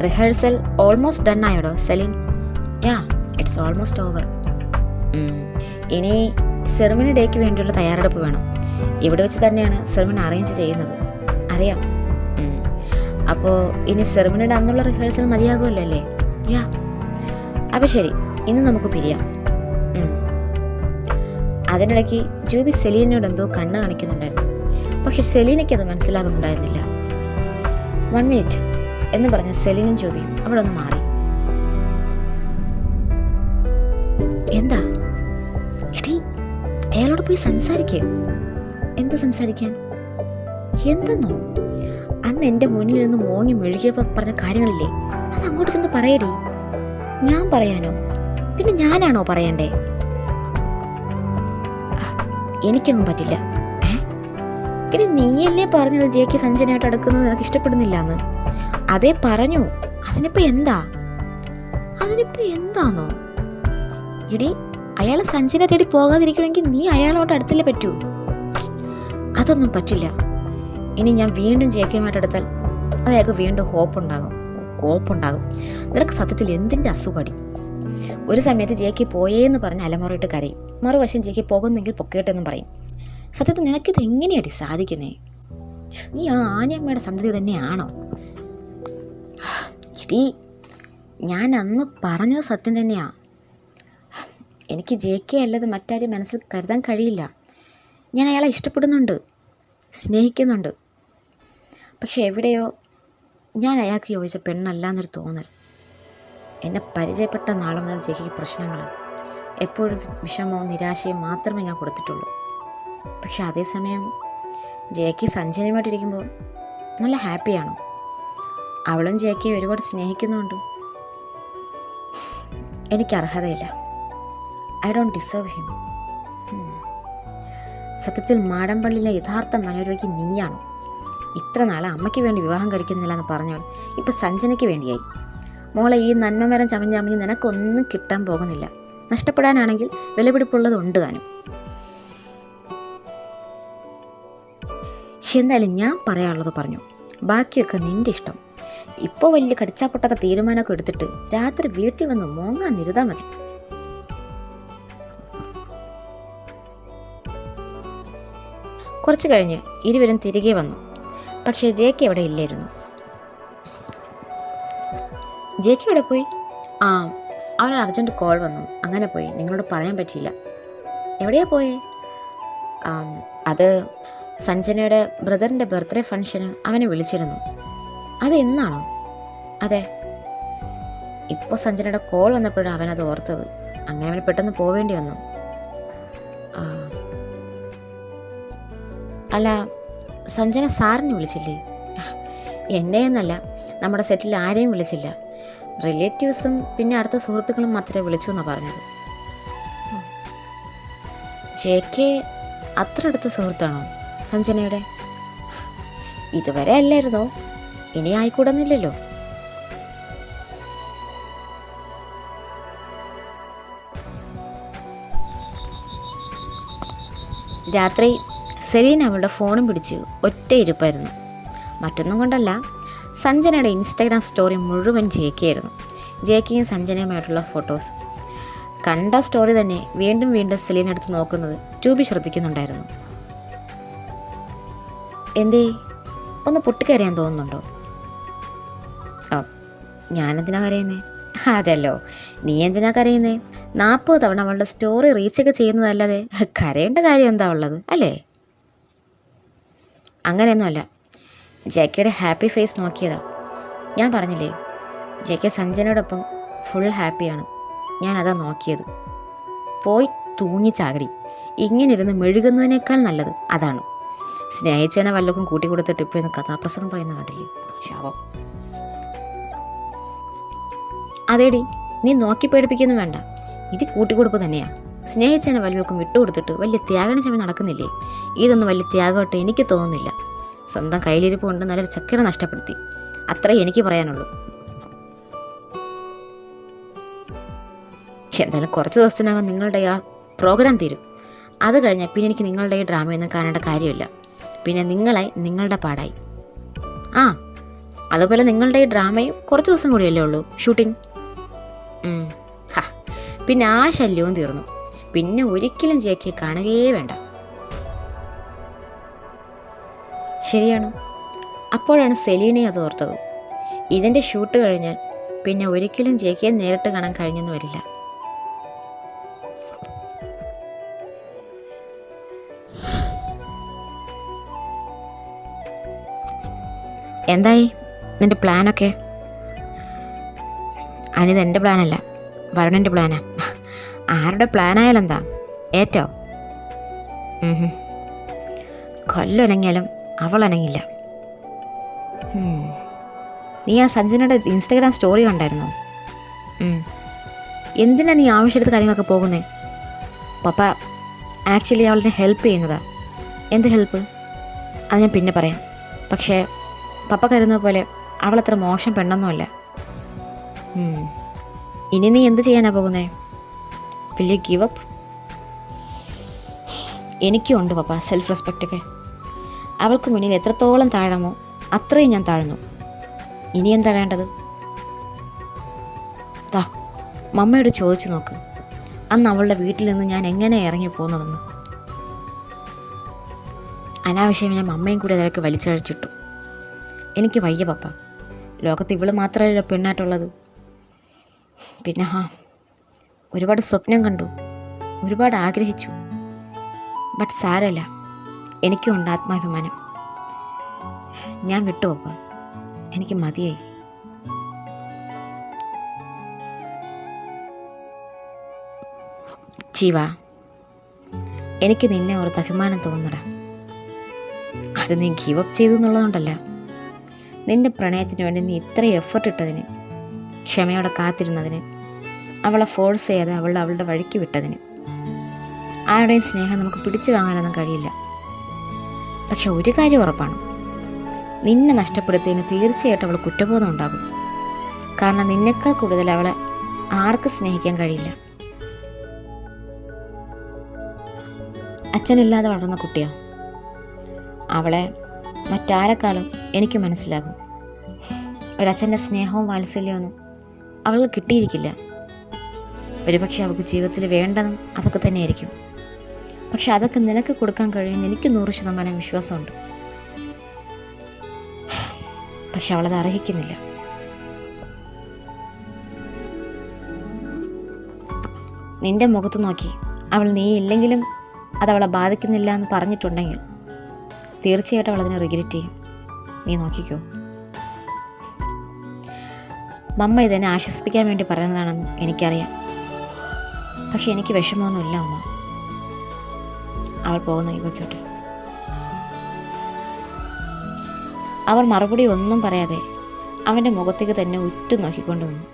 റിഹേഴ്സൽ ഓൾമോസ്റ്റ് ഡൺ ആയോടോ സെലിൻ? It's almost over. ഇനി സെറിമണി ഡേക്ക് വേണ്ടിയുള്ള തയ്യാറെടുപ്പ് വേണം. ഇവിടെ വെച്ച് തന്നെയാണ് സെറിമണി അറേഞ്ച് ചെയ്യുന്നത്, അറിയാം. അപ്പോൾ ഇനി സെറിമണിയുടെ അന്നുള്ള റിഹേഴ്സൽ മതിയാകുമല്ലോ അല്ലേ? അപ്പോൾ ശരി, ഇന്ന് നമുക്ക് പിരിയാം. അതിനിടയ്ക്ക് ജൂബി സെലീനോട് എന്തോ കണ്ണ് കാണിക്കുന്നുണ്ടായിരുന്നു. പക്ഷെ സെലീനയ്ക്ക് അത് മനസ്സിലാകുന്നുണ്ടായിരുന്നില്ല. 1 മിനിറ്റ് എന്ന് പറഞ്ഞ സെലീനും ജൂബിയും അവിടെ ഒന്ന് മാറി. എന്താ എടീ, അയാളോട് പോയി സംസാരിക്കുക. എന്ത് സംസാരിക്കാൻ? എന്തെന്നോ? അന്ന് എൻ്റെ മുന്നിൽ നിന്ന് മോങ്ങി മെഴുകിയപ്പോൾ പറഞ്ഞ കാര്യങ്ങളില്ലേ, അത് അങ്ങോട്ട് ചെന്ന് പറയടി. ഞാൻ പറയാനോ? പിന്നെ ഞാനാണോ പറയണ്ടേ? എനിക്കൊന്നും പറ്റില്ല. ഇനി നീയല്ലേ പറഞ്ഞത് ജെക്ക് സഞ്ജനയായിട്ട് അടുക്കുന്നത് നിനക്ക് ഇഷ്ടപ്പെടുന്നില്ല എന്ന്? അതേ പറഞ്ഞു. അതിനിപ്പോ എന്താന്നോ? ഇടി, അയാൾ സഞ്ജന തേടി പോകാതിരിക്കണമെങ്കിൽ നീ അയാളോട്ട് അടുത്തല്ലേ പറ്റൂ. അതൊന്നും പറ്റില്ല. ഇനി ഞാൻ വീണ്ടും ജെക്കുമായിട്ട് അടുത്താൽ അയാൾക്ക് വീണ്ടും കോപ്പുണ്ടാകും. നിനക്ക് സത്യത്തിൽ എന്തിൻ്റെ അസുഖടി? ഒരു സമയത്ത് ജെക്ക് പോയേന്ന് പറഞ്ഞ് അലമുറയിട്ട് കരയും, മറുവശം ജെക്ക് പോകുന്നെങ്കിൽ പൊക്കേട്ടെന്നും പറയും. സത്യത്തിൽ നിനക്കിത് എങ്ങനെയാടി സാധിക്കുന്നേ? നീ ആ ആനയമ്മയുടെ സന്തതി തന്നെയാണോ? എടീ, ഞാൻ അന്ന് പറഞ്ഞത് സത്യം തന്നെയാ. എനിക്ക് ജെക്കെ അല്ലാതെ മറ്റാരും മനസ്സിൽ കരുതാൻ കഴിയില്ല. ഞാൻ അയാളെ ഇഷ്ടപ്പെടുന്നുണ്ട്, സ്നേഹിക്കുന്നുണ്ട്. പക്ഷെ എവിടെയോ ഞാൻ അയാൾക്ക് യോജിച്ച പെണ്ണല്ല എന്നൊരു തോന്നൽ. എന്നെ പരിചയപ്പെട്ട നാളെ മുതൽ ജെക്ക് പ്രശ്നങ്ങളാണ്. എപ്പോഴും വിഷമവും നിരാശയും മാത്രമേ ഞാൻ കൊടുത്തിട്ടുള്ളൂ. പക്ഷെ അതേസമയം ജെക്ക് സഞ്ജനയുമായിട്ടിരിക്കുമ്പോൾ നല്ല ഹാപ്പിയാണ്. അവളും ജെക്കെ ഒരുപാട് സ്നേഹിക്കുന്നുണ്ട്. എനിക്ക് അർഹതയില്ല. I don't deserve him. സത്യത്തിൽ മാടമ്പള്ളിയിലെ യഥാർത്ഥ മനോരോഗി നീയാണ്. ഇത്ര നാളെ അമ്മയ്ക്ക് വേണ്ടി വിവാഹം കഴിക്കുന്നില്ല എന്ന് പറഞ്ഞവൾ ഇപ്പം സഞ്ജനയ്ക്ക് വേണ്ടിയായി. മോളെ, ഈ നന്മമരം ചമഞ്ഞ് നിനക്കൊന്നും കിട്ടാൻ പോകുന്നില്ല. നഷ്ടപ്പെടാനാണെങ്കിൽ വിലപിടിപ്പുള്ളത് താനും. എന്തായാലും ഞാൻ പറയാനുള്ളത് പറഞ്ഞു. ബാക്കിയൊക്കെ നിൻ്റെ ഇഷ്ടം. ഇപ്പോൾ വലിയ കടിച്ചാപ്പൊട്ടൊക്കെ തീരുമാനമൊക്കെ എടുത്തിട്ട് രാത്രി വീട്ടിൽ വന്ന് മോങ്ങാൻ നിരുതാ മതി. കുറച്ചു കഴിഞ്ഞ് ഇരുവരും തിരികെ വന്നു. പക്ഷേ ജെക്ക് എവിടെ ഇല്ലായിരുന്നു. ജെക്ക് എവിടെ പോയി? അവന് അർജൻറ്റ് കോൾ വന്നു, അങ്ങനെ പോയി. നിങ്ങളോട് പറയാൻ പറ്റിയില്ല. എവിടെയാ പോയേ? അത് സഞ്ജനയുടെ ബ്രദറിൻ്റെ ബർത്ത്ഡേ ഫംഗ്ഷന് അവനെ വിളിച്ചിരുന്നു. അത് എന്നാണോ? അതെ, ഇപ്പോൾ സഞ്ജനയുടെ കോൾ വന്നപ്പോഴാണ് അവനത് ഓർത്തത്. അങ്ങനെ അവന് പെട്ടെന്ന് പോവേണ്ടി വന്നു. അല്ല, സഞ്ജന സാറിനെ വിളിച്ചില്ലേ? എന്നെയെന്നല്ല, നമ്മുടെ സെറ്റിൽ ആരെയും വിളിച്ചില്ല. റിലേറ്റീവ്സും പിന്നെ അടുത്ത സുഹൃത്തുക്കളും മാത്രമേ വിളിച്ചു എന്നാണ് പറഞ്ഞത്. ജെക്ക് അത്ര അടുത്ത സുഹൃത്താണോ സഞ്ജനയുടെ? ഇതുവരെ അല്ലായിരുന്നോ? ഇനി ആയിക്കൂടുന്നില്ലല്ലോ. രാത്രി സെലീന അവളുടെ ഫോണും പിടിച്ച് ഒറ്റ ഇരിപ്പായിരുന്നു. മറ്റൊന്നും കൊണ്ടല്ല, സഞ്ജനയുടെ ഇൻസ്റ്റാഗ്രാം സ്റ്റോറി മുഴുവൻ ജെക്കെയായിരുന്നു. ജെക്കയും സഞ്ജനയുമായിട്ടുള്ള ഫോട്ടോസ്. കണ്ട സ്റ്റോറി തന്നെ വീണ്ടും വീണ്ടും സെലീന എടുത്ത് നോക്കുന്നത് ട്യൂബി ശ്രദ്ധിക്കുന്നുണ്ടായിരുന്നു. എന്തേ, ഒന്ന് പൊട്ടിക്കരയാൻ തോന്നുന്നുണ്ടോ? ഞാനെന്തിനാ കരയുന്നേ? അതല്ലോ, നീ എന്തിനാ കരയുന്നേ? 40 തവണ അവളുടെ സ്റ്റോറി റീച്ചൊക്കെ ചെയ്യുന്നതല്ലാതെ കരയേണ്ട കാര്യം എന്താ ഉള്ളത്, അല്ലേ? അങ്ങനെയൊന്നുമല്ല, ജെക്കയുടെ ഹാപ്പി ഫേസ് നോക്കിയതാ. ഞാൻ പറഞ്ഞില്ലേ, ജെക്കെ സഞ്ജനയോടൊപ്പം ഫുൾ ഹാപ്പിയാണ്. ഞാനതാ നോക്കിയത്. പോയി തൂങ്ങിച്ചാകടി. ഇങ്ങനെ ഇരുന്ന് മെഴുകുന്നതിനേക്കാൾ നല്ലത് അതാണ്. സ്നേഹിച്ചതിനെ വല്ലതും കൂട്ടിക്കൊടുത്തിട്ട് ഇപ്പോൾ ഇന്ന് കഥാപ്രസംഗം പറയുന്ന കണ്ടില്ലേ? ശാപം. അതേടി, നീ നോക്കി പേടിപ്പിക്കൊന്നും വേണ്ട. ഇത് കൂട്ടിക്കൊടുപ്പ് തന്നെയാണ്. സ്നേഹിച്ചതിനെ വല്ലവർക്കും വിട്ടുകൊടുത്തിട്ട് വലിയ ത്യാഗം ചമ നടക്കുന്നില്ലേ? ഇതൊന്നും വലിയ ത്യാഗമായിട്ട് എനിക്ക് തോന്നുന്നില്ല. സ്വന്തം കയ്യിലിരിപ്പ് കൊണ്ട് നല്ലൊരു ചക്കര നഷ്ടപ്പെടുത്തി. അത്രേ എനിക്ക് പറയാനുള്ളൂ. എന്തായാലും കുറച്ച് ദിവസത്തിനകം നിങ്ങളുടെ ആ പ്രോഗ്രാം തീരും. അത് കഴിഞ്ഞാൽ പിന്നെ എനിക്ക് നിങ്ങളുടെ ഈ ഡ്രാമയൊന്നും കാണേണ്ട കാര്യമില്ല. പിന്നെ നിങ്ങളുടെ പാടായി. അതുപോലെ നിങ്ങളുടെ ഈ ഡ്രാമയും കുറച്ച് ദിവസം കൂടിയല്ലേ ഉള്ളൂ ഷൂട്ടിംഗ്. പിന്നെ ആ ശല്യവും തീർന്നു. പിന്നെ ഒരിക്കലും ജെക്കെ കാണുകയേ വേണ്ട. ശരിയാണ്. അപ്പോഴാണ് സെലീനെ അത് ഓർത്തത്. ഇതിൻ്റെ ഷൂട്ട് കഴിഞ്ഞാൽ പിന്നെ ഒരിക്കലും ജെക്കെ നേരിട്ട് കാണാൻ കഴിഞ്ഞെന്ന് വരില്ല. എന്തായി നിൻ്റെ പ്ലാനൊക്കെ? അനിത് എൻ്റെ പ്ലാനല്ല, വരുണിൻ്റെ പ്ലാനാ. ആരുടെ പ്ലാനായാലെന്താ? ഏറ്റോ കൊല്ലൊരങ്ങിയാലും അവൾ അനങ്ങില്ല. നീ ആ സഞ്ജനയുടെ ഇൻസ്റ്റാഗ്രാം സ്റ്റോറി കണ്ടായിരുന്നോ? എന്തിനാ നീ ആവശ്യമെടുത്ത കാര്യങ്ങളൊക്കെ പോകുന്നേ? പപ്പ ആക്ച്വലി അവളെ ഹെൽപ്പ് ചെയ്യുന്നതാ. എന്ത് ഹെൽപ്പ്? അത് ഞാൻ പിന്നെ പറയാം. പക്ഷേ പപ്പ കരുതുന്ന പോലെ അവളത്ര മോശം പെണ്ണൊന്നുമല്ല. ഇനി നീ എന്ത് ചെയ്യാനാണ് പോകുന്നേ? Will you give up? എനിക്കും ഉണ്ട് പപ്പ സെൽഫ് റെസ്പെക്റ്റൊക്കെ. അവൾക്ക് മുന്നിൽ എത്രത്തോളം താഴാമോ അത്രയും ഞാൻ താഴ്ന്നു. ഇനി എന്താ വേണ്ടത്? മമ്മയോട് ചോദിച്ചു നോക്ക്, അന്ന് അവളുടെ വീട്ടിൽ നിന്ന് ഞാൻ എങ്ങനെ ഇറങ്ങി പോകുന്നതെന്ന്. അനാവശ്യം ഞാൻ മമ്മയും കൂടി അതിലൊക്കെ വലിച്ചഴിച്ചിട്ടു. എനിക്ക് വയ്യ പപ്പ. ലോകത്ത് ഇവള് മാത്രമല്ല പെണ്ണായിട്ടുള്ളത്. പിന്നെ ഒരുപാട് സ്വപ്നം കണ്ടു, ഒരുപാട് ആഗ്രഹിച്ചു. ബട്ട് സാരമില്ല, എനിക്കും ഉണ്ട് ആത്മാഭിമാനം. ഞാൻ വിട്ടു പപ്പ, എനിക്ക് മതിയായി. ജീവ, എനിക്ക് നിന്നെ ഓർത്ത് അഭിമാനം തോന്നടാ. അത് നീ ഗീവ് അപ്പ് ചെയ്തു എന്നുള്ളതുകൊണ്ടല്ല, നിന്റെ പ്രണയത്തിന് വേണ്ടി നീ ഇത്രയും എഫർട്ട് ഇട്ടതിന്, ക്ഷമയോടെ കാത്തിരുന്നതിന്, അവളെ ഫോഴ്സ് ചെയ്യാതെ അവളുടെ വഴിക്ക് വിട്ടതിന്. ആരുടെയും സ്നേഹം നമുക്ക് പിടിച്ചു വാങ്ങാനൊന്നും കഴിയില്ല. പക്ഷെ ഒരു കാര്യം ഉറപ്പാണ്, നിന്നെ നഷ്ടപ്പെടുത്തിയതിന് തീർച്ചയായിട്ടും അവൾ കുറ്റബോധം ഉണ്ടാകും. കാരണം നിന്നേക്കാൾ കൂടുതൽ അവളെ ആർക്ക് സ്നേഹിക്കാൻ കഴിയില്ല. അച്ഛനില്ലാതെ വളർന്ന കുട്ടിയാണ് അവളെ. മറ്റാരെക്കാളും എനിക്ക് മനസ്സിലാകും. ഒരച്ഛൻ്റെ സ്നേഹവും വാത്സല്യമൊന്നും അവൾക്ക് കിട്ടിയിരിക്കില്ല. ഒരുപക്ഷെ അവൾക്ക് ജീവിതത്തിൽ വേണ്ടതും അതൊക്കെ തന്നെയായിരിക്കും. പക്ഷെ അതൊക്കെ നിനക്ക് കൊടുക്കാൻ കഴിയുമെന്ന് എനിക്ക് 100% വിശ്വാസമുണ്ട്. പക്ഷെ അവളത് അർഹിക്കുന്നില്ല. നിന്റെ മുഖത്ത് നോക്കി അവൾ നീ ഇല്ലെങ്കിലും അതവളെ ബാധിക്കുന്നില്ല എന്ന് പറഞ്ഞിട്ടുണ്ടെങ്കിൽ തീർച്ചയായിട്ടും അവളതിനെ റിഗ്രറ്റ് ചെയ്യും. നീ നോക്കിക്കോ. മമ്മ ഇതെന്നെ ആശ്വസിപ്പിക്കാൻ വേണ്ടി പറയുന്നതാണെന്ന് എനിക്കറിയാം. പക്ഷെ എനിക്ക് വിഷമമൊന്നുമില്ല അമ്മ. അവൾ പോകുന്ന ഇവയ്ക്കോട്ടെ. അവർ മറുപടി ഒന്നും പറയാതെ അവൻ്റെ മുഖത്തേക്ക് തന്നെ ഉറ്റു നോക്കിക്കൊണ്ട് നിന്നു.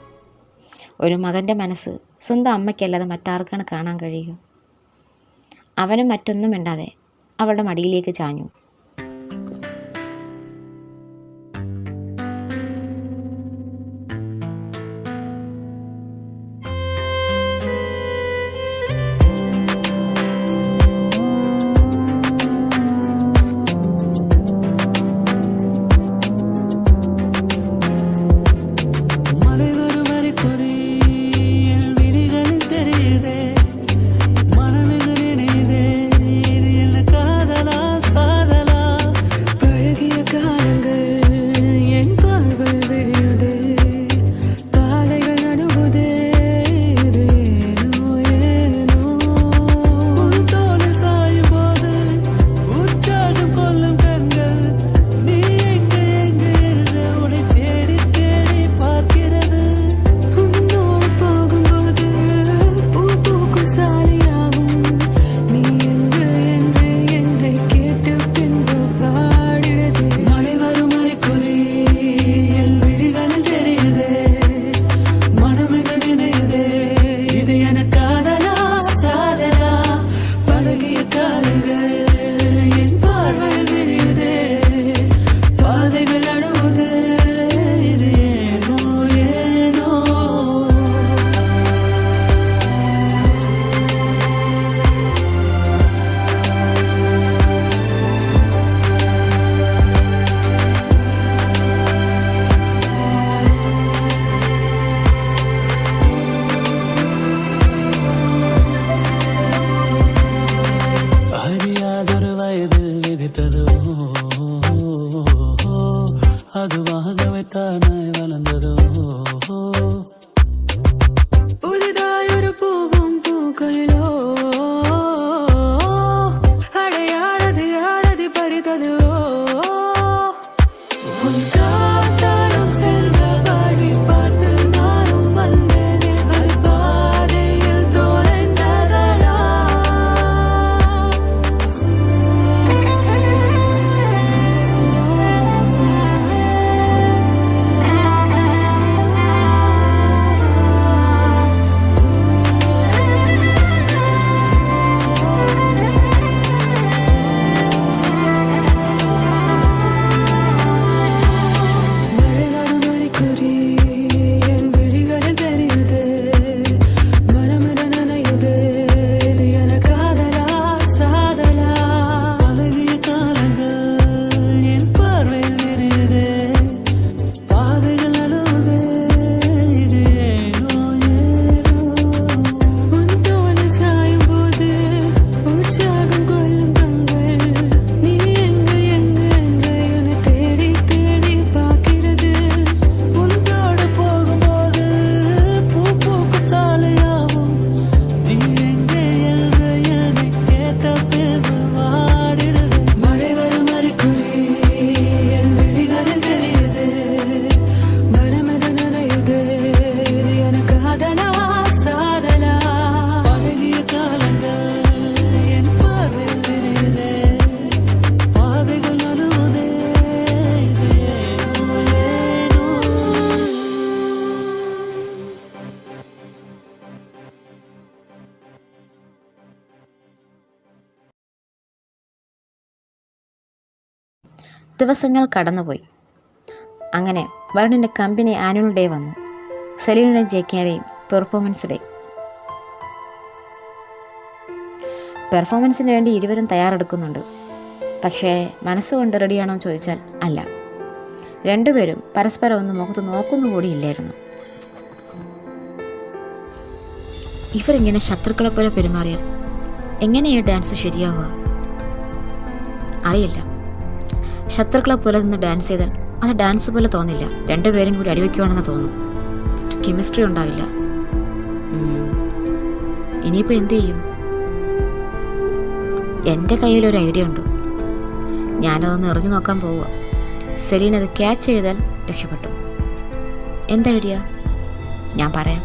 ഒരു മകൻ്റെ മനസ്സ് സ്വന്തം അമ്മയ്ക്കല്ലാതെ മറ്റാർക്കാണ് കാണാൻ കഴിയുക? അവനും മറ്റൊന്നും മിണ്ടാതെ അവളുടെ മടിയിലേക്ക് ചാഞ്ഞു. சாதனை ദിവസങ്ങൾ കടന്നുപോയി. അങ്ങനെ വരുണിൻ്റെ കമ്പനി ആനുവൽ ഡേ വന്നു. സെലീനയുടെയും ജേക്കിയുടെയും പെർഫോമൻസ് ഡേ. പെർഫോമൻസിന് വേണ്ടി ഇരുവരും തയ്യാറെടുക്കുന്നുണ്ട്. പക്ഷേ മനസ്സുകൊണ്ട് റെഡിയാണോ എന്ന് ചോദിച്ചാൽ അല്ല. രണ്ടുപേരും പരസ്പരം ഒന്ന് മുഖത്ത് നോക്കുന്നു കൂടിയില്ലായിരുന്നു. ഇവരിങ്ങനെ ശത്രുക്കളെ പോലെ പെരുമാറിയാൽ എങ്ങനെയാണ് ഡാൻസ് ശരിയാവുക? അറിയില്ല. ശത്രുക്കളെ പോലെ നിന്ന് ഡാൻസ് ചെയ്താൽ അത് ഡാൻസ് പോലെ തോന്നില്ല. രണ്ടുപേരും കൂടി അടിവയ്ക്കുവാണെന്ന് തോന്നും. കെമിസ്ട്രി ഉണ്ടാവില്ല. ഇനിയിപ്പോൾ എന്തു ചെയ്യും? എൻ്റെ കയ്യിലൊരു ഐഡിയ ഉണ്ട്. ഞാനതൊന്ന് എറിഞ്ഞു നോക്കാൻ പോവുക. സെലീന അത് ക്യാച്ച് ചെയ്താൽ രക്ഷപ്പെട്ടു. എന്താ ഐഡിയ? ഞാൻ പറയാം.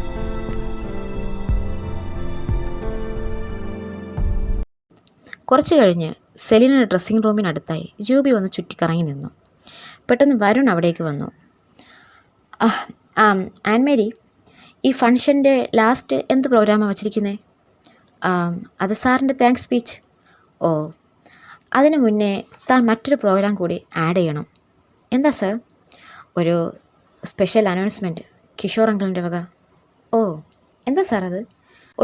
കുറച്ച് കഴിഞ്ഞ് സെലീനയുടെ ഡ്രസ്സിംഗ് റൂമിനടുത്തായി ജൂബി വന്ന് ചുറ്റിക്കറങ്ങി നിന്നു. പെട്ടെന്ന് വരുൺ അവിടേക്ക് വന്നു. ആൻമേരി, ഈ ഫംഗ്ഷൻ്റെ ലാസ്റ്റ് എന്ത് പ്രോഗ്രാമാണ് വച്ചിരിക്കുന്നത്? അത് സാറിൻ്റെ താങ്ക്സ് സ്പീച്ച്. ഓ, അതിനു മുന്നേ താൻ മറ്റൊരു പ്രോഗ്രാം കൂടി ആഡ് ചെയ്യണം. എന്താ സർ? ഒരു സ്പെഷ്യൽ അനൗൺസ്മെൻറ്റ് കിഷോർ അങ്കിളിൻ്റെ വക. ഓ, എന്താ സാർ അത്?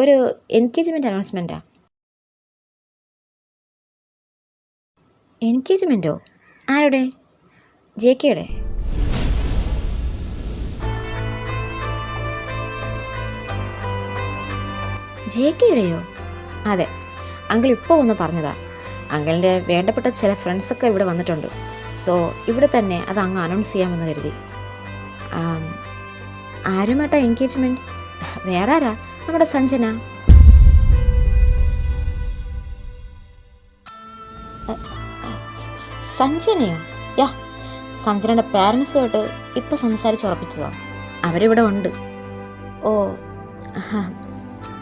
ഒരു എൻഗേജ്മെൻറ്റ് അനൗൺസ്മെൻറ്റാ. എൻഗേജ്മെൻറ്റോ? ആരുടെ? ജെ.കെയുടെ. ജെ.കെയുടെയോ? അതെ, അങ്കിൾ ഇപ്പോൾ ഒന്ന് പറഞ്ഞതാ. അങ്കിളിൻ്റെ വേണ്ടപ്പെട്ട ചില ഫ്രണ്ട്സൊക്കെ ഇവിടെ വന്നിട്ടുണ്ട്. സോ ഇവിടെ തന്നെ അത് അങ്ങ് അനൗൺസ് ചെയ്യാമെന്ന് കരുതി. ആരുമായിട്ടാ എൻഗേജ്മെൻറ്റ്? വേറെ ആരാ? നമ്മുടെ സഞ്ജന. സഞ്ജനയോ? യാ, സഞ്ജനയുടെ പാരൻസുമായിട്ട് ഇപ്പോൾ സംസാരിച്ചുറപ്പിച്ചതാണ്. അവരിവിടെ ഉണ്ട്. ഓ,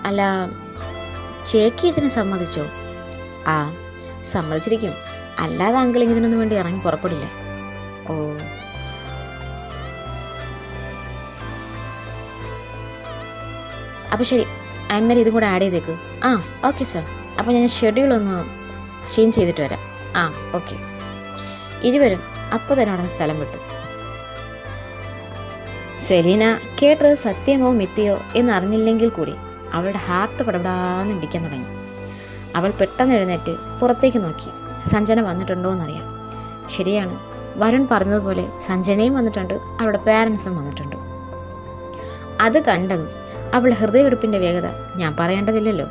അല്ല, ചേക്ക് ഇതിന് സമ്മതിച്ചോ? ആ, സമ്മതിച്ചിരിക്കും. അല്ലാതെ അങ്കിൾ ഇതിനൊന്നും വേണ്ടി ഇറങ്ങി പുറപ്പെടില്ല. ഓ, അപ്പോൾ ശരി, ആൻമേരി ഇതും കൂടെ ആഡ് ചെയ്തേക്ക്. ആ, ഓക്കെ സാർ. അപ്പോൾ ഞാൻ ഷെഡ്യൂളൊന്ന് ചേഞ്ച് ചെയ്തിട്ട് വരാം. ആ, ഓക്കെ. ഇരുവരും അപ്പോൾ തന്നെ അവിടെ സ്ഥലം വിട്ടു. സെലീന കേട്ടത് സത്യമോ മിഥ്യയോ എന്നറിഞ്ഞില്ലെങ്കിൽ കൂടി അവളുടെ ഹാർട്ട് പടപടാന്ന് ഇടിക്കാൻ തുടങ്ങി. അവൾ പെട്ടെന്ന് എഴുന്നേറ്റ് പുറത്തേക്ക് നോക്കി. സഞ്ജന വന്നിട്ടുണ്ടോ എന്നറിയാം. ശരിയാണ്, വരുൺ പറഞ്ഞതുപോലെ സഞ്ജനയും വന്നിട്ടുണ്ട്, അവളുടെ പാരൻസും വന്നിട്ടുണ്ട്. അത് കണ്ടതും അവളുടെ ഹൃദയമെടുപ്പിൻ്റെ വേഗത ഞാൻ പറയേണ്ടതില്ലല്ലോ.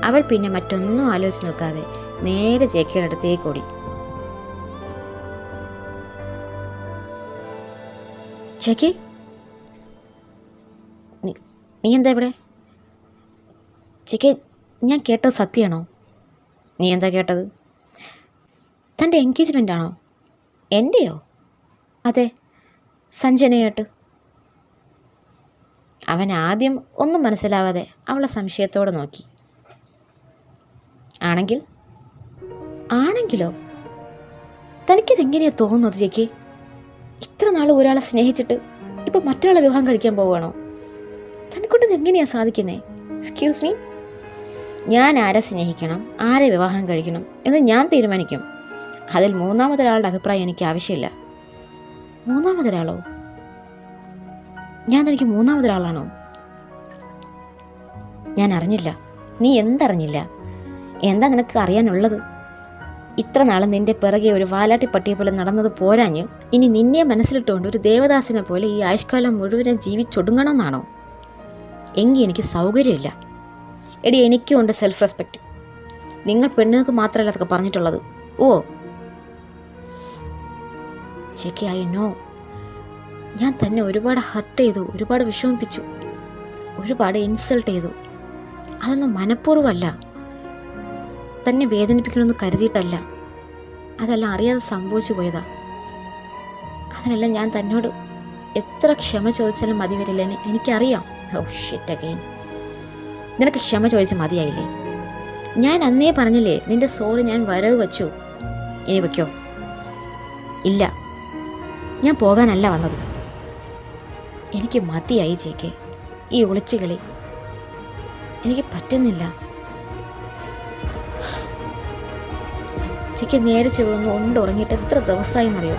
അവൾ പിന്നെ മറ്റൊന്നും ആലോചിച്ച് നിൽക്കാതെ നേരെ ജെ.കെയുടെ അടുത്തേക്ക് ഓടി. ജെ.കെ, നീ എന്താ ഇവിടെ? ജെ.കെ, ഞാൻ കേട്ടത് സത്യമാണോ? നീ എന്താ കേട്ടത്? തൻ്റെ എൻഗേജ്മെൻ്റ് ആണോ? എൻ്റെയോ? അതെ, സഞ്ജനയായിട്ട്. അവൻ ആദ്യം ഒന്നും മനസ്സിലാവാതെ അവളെ സംശയത്തോടെ നോക്കി. ആണെങ്കിലോ? തനിക്കിതെങ്ങനെയാണ് തോന്നുന്നത് ജെ.കെ? ഇത്ര നാൾ ഒരാളെ സ്നേഹിച്ചിട്ട് ഇപ്പം മറ്റൊരാളെ വിവാഹം കഴിക്കാൻ പോവുകയാണോ? തനിക്കൊണ്ട് ഇതെങ്ങനെയാണ് സാധിക്കുന്നത്? എക്സ്ക്യൂസ് മീ, ഞാൻ ആരെ സ്നേഹിക്കണം, ആരെ വിവാഹം കഴിക്കണം എന്ന് ഞാൻ തീരുമാനിക്കും. അതിൽ മൂന്നാമതൊരാളുടെ അഭിപ്രായം എനിക്ക് ആവശ്യമില്ല. മൂന്നാമതൊരാളോ? ഞാൻ തനിക്ക് മൂന്നാമതൊരാളാണോ? ഞാൻ അറിഞ്ഞില്ല. നീ എന്തറിഞ്ഞില്ല? എന്താ നിനക്ക് അറിയാനുള്ളത്? ഇത്ര നാളും നിൻ്റെ പിറകെ ഒരു വാലാട്ടിപ്പട്ടിയെ പോലെ നടന്നത് പോരാഞ്ഞ് ഇനി നിന്നെ മനസ്സിലിട്ടുകൊണ്ട് ഒരു ദേവദാസിനെ പോലെ ഈ ആയുഷ്കാലം മുഴുവനും ജീവിച്ചൊടുങ്ങണമെന്നാണോ? എങ്കിൽ എനിക്ക് സൗകര്യമില്ല. എടി, എനിക്കും ഉണ്ട് സെൽഫ് റെസ്പെക്റ്റ്. നിങ്ങൾ പെണ്ണുങ്ങൾക്ക് മാത്രമല്ല അതൊക്കെ പറഞ്ഞിട്ടുള്ളത്. ഓ ജെ.കെ, ഐ നോ. ഞാൻ തന്നെ ഒരുപാട് ഹർട്ട് ചെയ്തു, ഒരുപാട് വിഷമിപ്പിച്ചു, ഒരുപാട് ഇൻസൾട്ട് ചെയ്തു. അതൊന്നും മനഃപൂർവ്വമല്ല, തന്നെ വേദനിപ്പിക്കണമെന്ന് കരുതിയിട്ടല്ല. അതെല്ലാം അറിയാതെ സംഭവിച്ചു പോയതാ. അതിനെല്ലാം ഞാൻ തന്നോട് എത്ര ക്ഷമ ചോദിച്ചാലും മതി വരില്ല. എനിക്കറിയാം. Oh shit again. നിനക്ക് ക്ഷമ ചോദിച്ച് മതിയായില്ലേ? ഞാൻ അന്നേ പറഞ്ഞില്ലേ നിന്റെ സോറി ഞാൻ വരവ് വച്ചു. ഇനി വയ്ക്കോ? ഇല്ല, ഞാൻ പോകാനല്ല വന്നത്. എനിക്ക് മതിയായി ജെ.കെ, ഈ ഒളിച്ചുകളി എനിക്ക് പറ്റുന്നില്ല. ഉച്ചയ്ക്ക് നേരെ ചൊവ്വൊന്ന് ഉറങ്ങിയിട്ട് എത്ര ദിവസമായി എന്നറിയോ?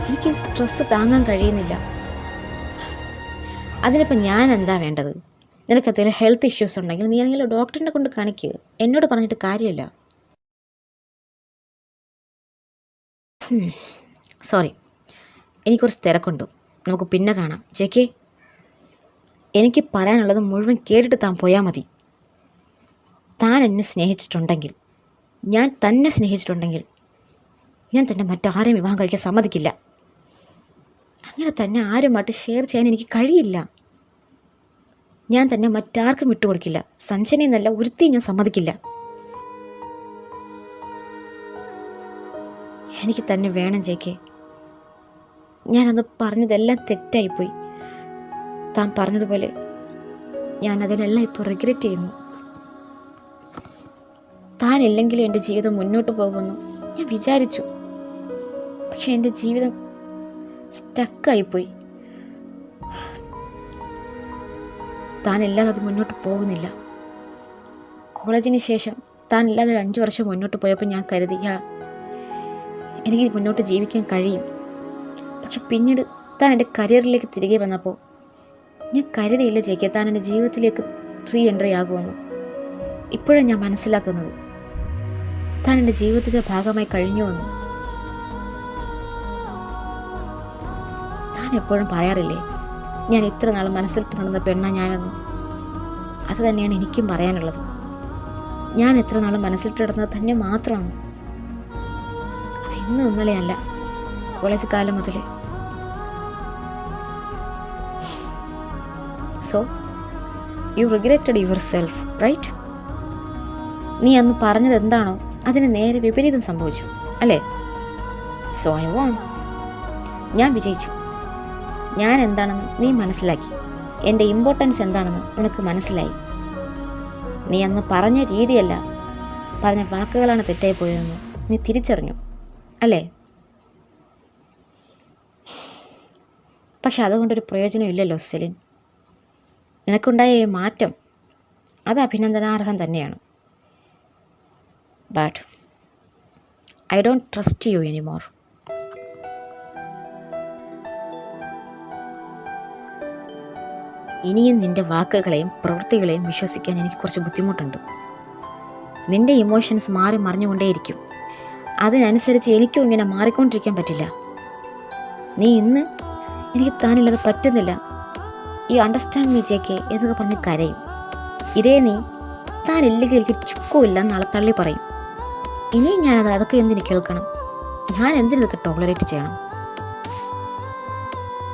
എനിക്ക് സ്ട്രെസ്സ് താങ്ങാൻ കഴിയുന്നില്ല. അതിനിപ്പോൾ ഞാൻ എന്താ വേണ്ടത്? നിനക്ക് എന്തെങ്കിലും ഹെൽത്ത് ഇഷ്യൂസ് ഉണ്ടെങ്കിൽ നീ ഏതെങ്കിലും ഡോക്ടറിനെ കൊണ്ട് കാണിക്കുക. എന്നോട് പറഞ്ഞിട്ട് കാര്യമില്ല. സോറി, എനിക്ക് കുറച്ച് തിരക്കുണ്ട്. നമുക്ക് പിന്നെ കാണാം. ജെക്കെ, എനിക്ക് പറയാനുള്ളത് മുഴുവൻ കേട്ടിട്ട് താൻ പോയാൽ മതി. താൻ എന്നെ സ്നേഹിച്ചിട്ടുണ്ടെങ്കിൽ, ഞാൻ തന്നെ സ്നേഹിച്ചിട്ടുണ്ടെങ്കിൽ, ഞാൻ തന്നെ മറ്റാരെയും വിവാഹം കഴിക്കാൻ സമ്മതിക്കില്ല. അങ്ങനെ തന്നെ ആരുമായിട്ട് ഷെയർ ചെയ്യാൻ എനിക്ക് കഴിയില്ല. ഞാൻ തന്നെ മറ്റാർക്കും വിട്ടുകൊടുക്കില്ല. സഞ്ജന എന്നല്ല ഒരുത്തിയും ഞാൻ സമ്മതിക്കില്ല. എനിക്ക് തന്നെ വേണം ജെക്കെ. ഞാനന്ന് പറഞ്ഞതെല്ലാം തെറ്റായിപ്പോയി. താൻ പറഞ്ഞതുപോലെ ഞാൻ അതിനെല്ലാം ഇപ്പോൾ റിഗ്രറ്റ് ചെയ്യുന്നു. താനില്ലെങ്കിലും എൻ്റെ ജീവിതം മുന്നോട്ട് പോകുമെന്ന് ഞാൻ വിചാരിച്ചു. പക്ഷെ എൻ്റെ ജീവിതം സ്റ്റക്കായിപ്പോയി. താനില്ലാതെ അത് മുന്നോട്ട് പോകുന്നില്ല. കോളേജിന് ശേഷം താനില്ലാതെ 5 വർഷം മുന്നോട്ട് പോയപ്പോൾ ഞാൻ കരുതി എനിക്ക് മുന്നോട്ട് ജീവിക്കാൻ കഴിയും. പക്ഷെ പിന്നീട് താൻ എൻ്റെ കരിയറിലേക്ക് തിരികെ വന്നപ്പോൾ ഞാൻ കരുതിയില്ല ജെക്കെ താൻ എൻ്റെ ജീവിതത്തിലേക്ക് റീ എൻട്രി ആകുമെന്ന്. ഇപ്പോഴും ഞാൻ മനസ്സിലാക്കുന്നത് താൻ എൻ്റെ ജീവിതത്തിൻ്റെ ഭാഗമായി കഴിഞ്ഞുവെന്ന്. താൻ എപ്പോഴും പറയാറില്ലേ ഞാൻ ഇത്ര നാൾ മനസ്സിലിട്ട് നടന്ന പെണ്ണാ ഞാനെന്ന്. അത് തന്നെയാണ് എനിക്കും പറയാനുള്ളത്. ഞാൻ എത്ര നാൾ മനസ്സിലിട്ട് നടന്നത് തന്നെ മാത്രമാണ്. അത് ഇന്നും ഇന്നലെയല്ല, കോളേജ് കാലം മുതലേ. So you regretted your self, right? നീ അന്ന് പറഞ്ഞത് എന്താണോ അതിന് നേരെ വിപരീതം സംഭവിച്ചു അല്ലേ? So I won. ഞാൻ വിജയിച്ചു. ഞാൻ എന്താണെന്ന് നീ മനസ്സിലാക്കി. എൻ്റെ ഇമ്പോർട്ടൻസ് എന്താണെന്ന് നിനക്ക് മനസ്സിലായി. നീ അന്ന് പറഞ്ഞ രീതിയല്ല, പറഞ്ഞ വാക്കുകളാണ് തെറ്റായി പോയതെന്ന് നീ തിരിച്ചറിഞ്ഞു അല്ലേ? പക്ഷെ അതുകൊണ്ടൊരു പ്രയോജനമില്ലല്ലോ സെലിൻ. നിനക്കുണ്ടായ ഈ മാറ്റം അത് അഭിനന്ദനാർഹം തന്നെയാണ്. But I don't trust you anymore. ഇനിയും നിൻ്റെ വാക്കുകളെയും പ്രവൃത്തികളെയും വിശ്വസിക്കാൻ എനിക്ക് കുറച്ച് ബുദ്ധിമുട്ടുണ്ട്. നിൻ്റെ ഇമോഷൻസ് മാറി മറിഞ്ഞുകൊണ്ടേയിരിക്കും. അതിനനുസരിച്ച് എനിക്കും ഇങ്ങനെ മാറിക്കൊണ്ടിരിക്കാൻ പറ്റില്ല. നീ ഇന്ന് എനിക്ക് താനില്ലാതെ പറ്റുന്നില്ല, ഈ അണ്ടർസ്റ്റാൻഡ് മീ ജെക്കെ എന്നൊക്കെ പറഞ്ഞ് കരയും. ഇതേ നീ താനില്ലെങ്കിൽ എനിക്ക് ചുക്കുമില്ല നാളെ തള്ളി പറയും. ഇനിയും ഞാനത് അതൊക്കെ എന്തിനു കേൾക്കണം? ഞാൻ എന്തിനൊക്കെ ടോളറേറ്റ് ചെയ്യണം?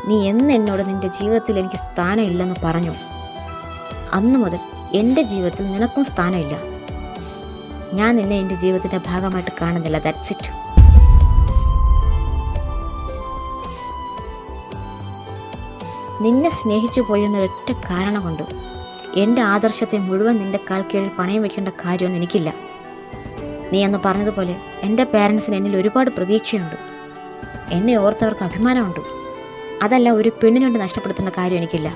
നീ എന്ന് എന്നോട് നിൻ്റെ ജീവിതത്തിൽ എനിക്ക് സ്ഥാനമില്ലെന്ന് പറഞ്ഞു, അന്ന് മുതൽ എൻ്റെ ജീവിതത്തിൽ നിനക്കും സ്ഥാനമില്ല. ഞാൻ നിന്നെ എൻ്റെ ജീവിതത്തിൻ്റെ ഭാഗമായിട്ട് കാണുന്നില്ല. That's it. നിന്നെ സ്നേഹിച്ചു പോയെന്നൊരൊറ്റ കാരണം കൊണ്ട് എൻ്റെ ആദർശത്തെ മുഴുവൻ നിൻ്റെ കാൽ കീഴിൽ പണയം വയ്ക്കേണ്ട കാര്യമൊന്നും എനിക്കില്ല. നീ അന്ന് പറഞ്ഞതുപോലെ എൻ്റെ പേരൻസിന് എന്നിൽ ഒരുപാട് പ്രതീക്ഷയുണ്ട്. എന്നെ ഓർത്തവർക്ക് അഭിമാനമുണ്ട്. അതല്ല ഒരു പെണ്ണിനുകൊണ്ട് നഷ്ടപ്പെടുത്തേണ്ട കാര്യം എനിക്കില്ല.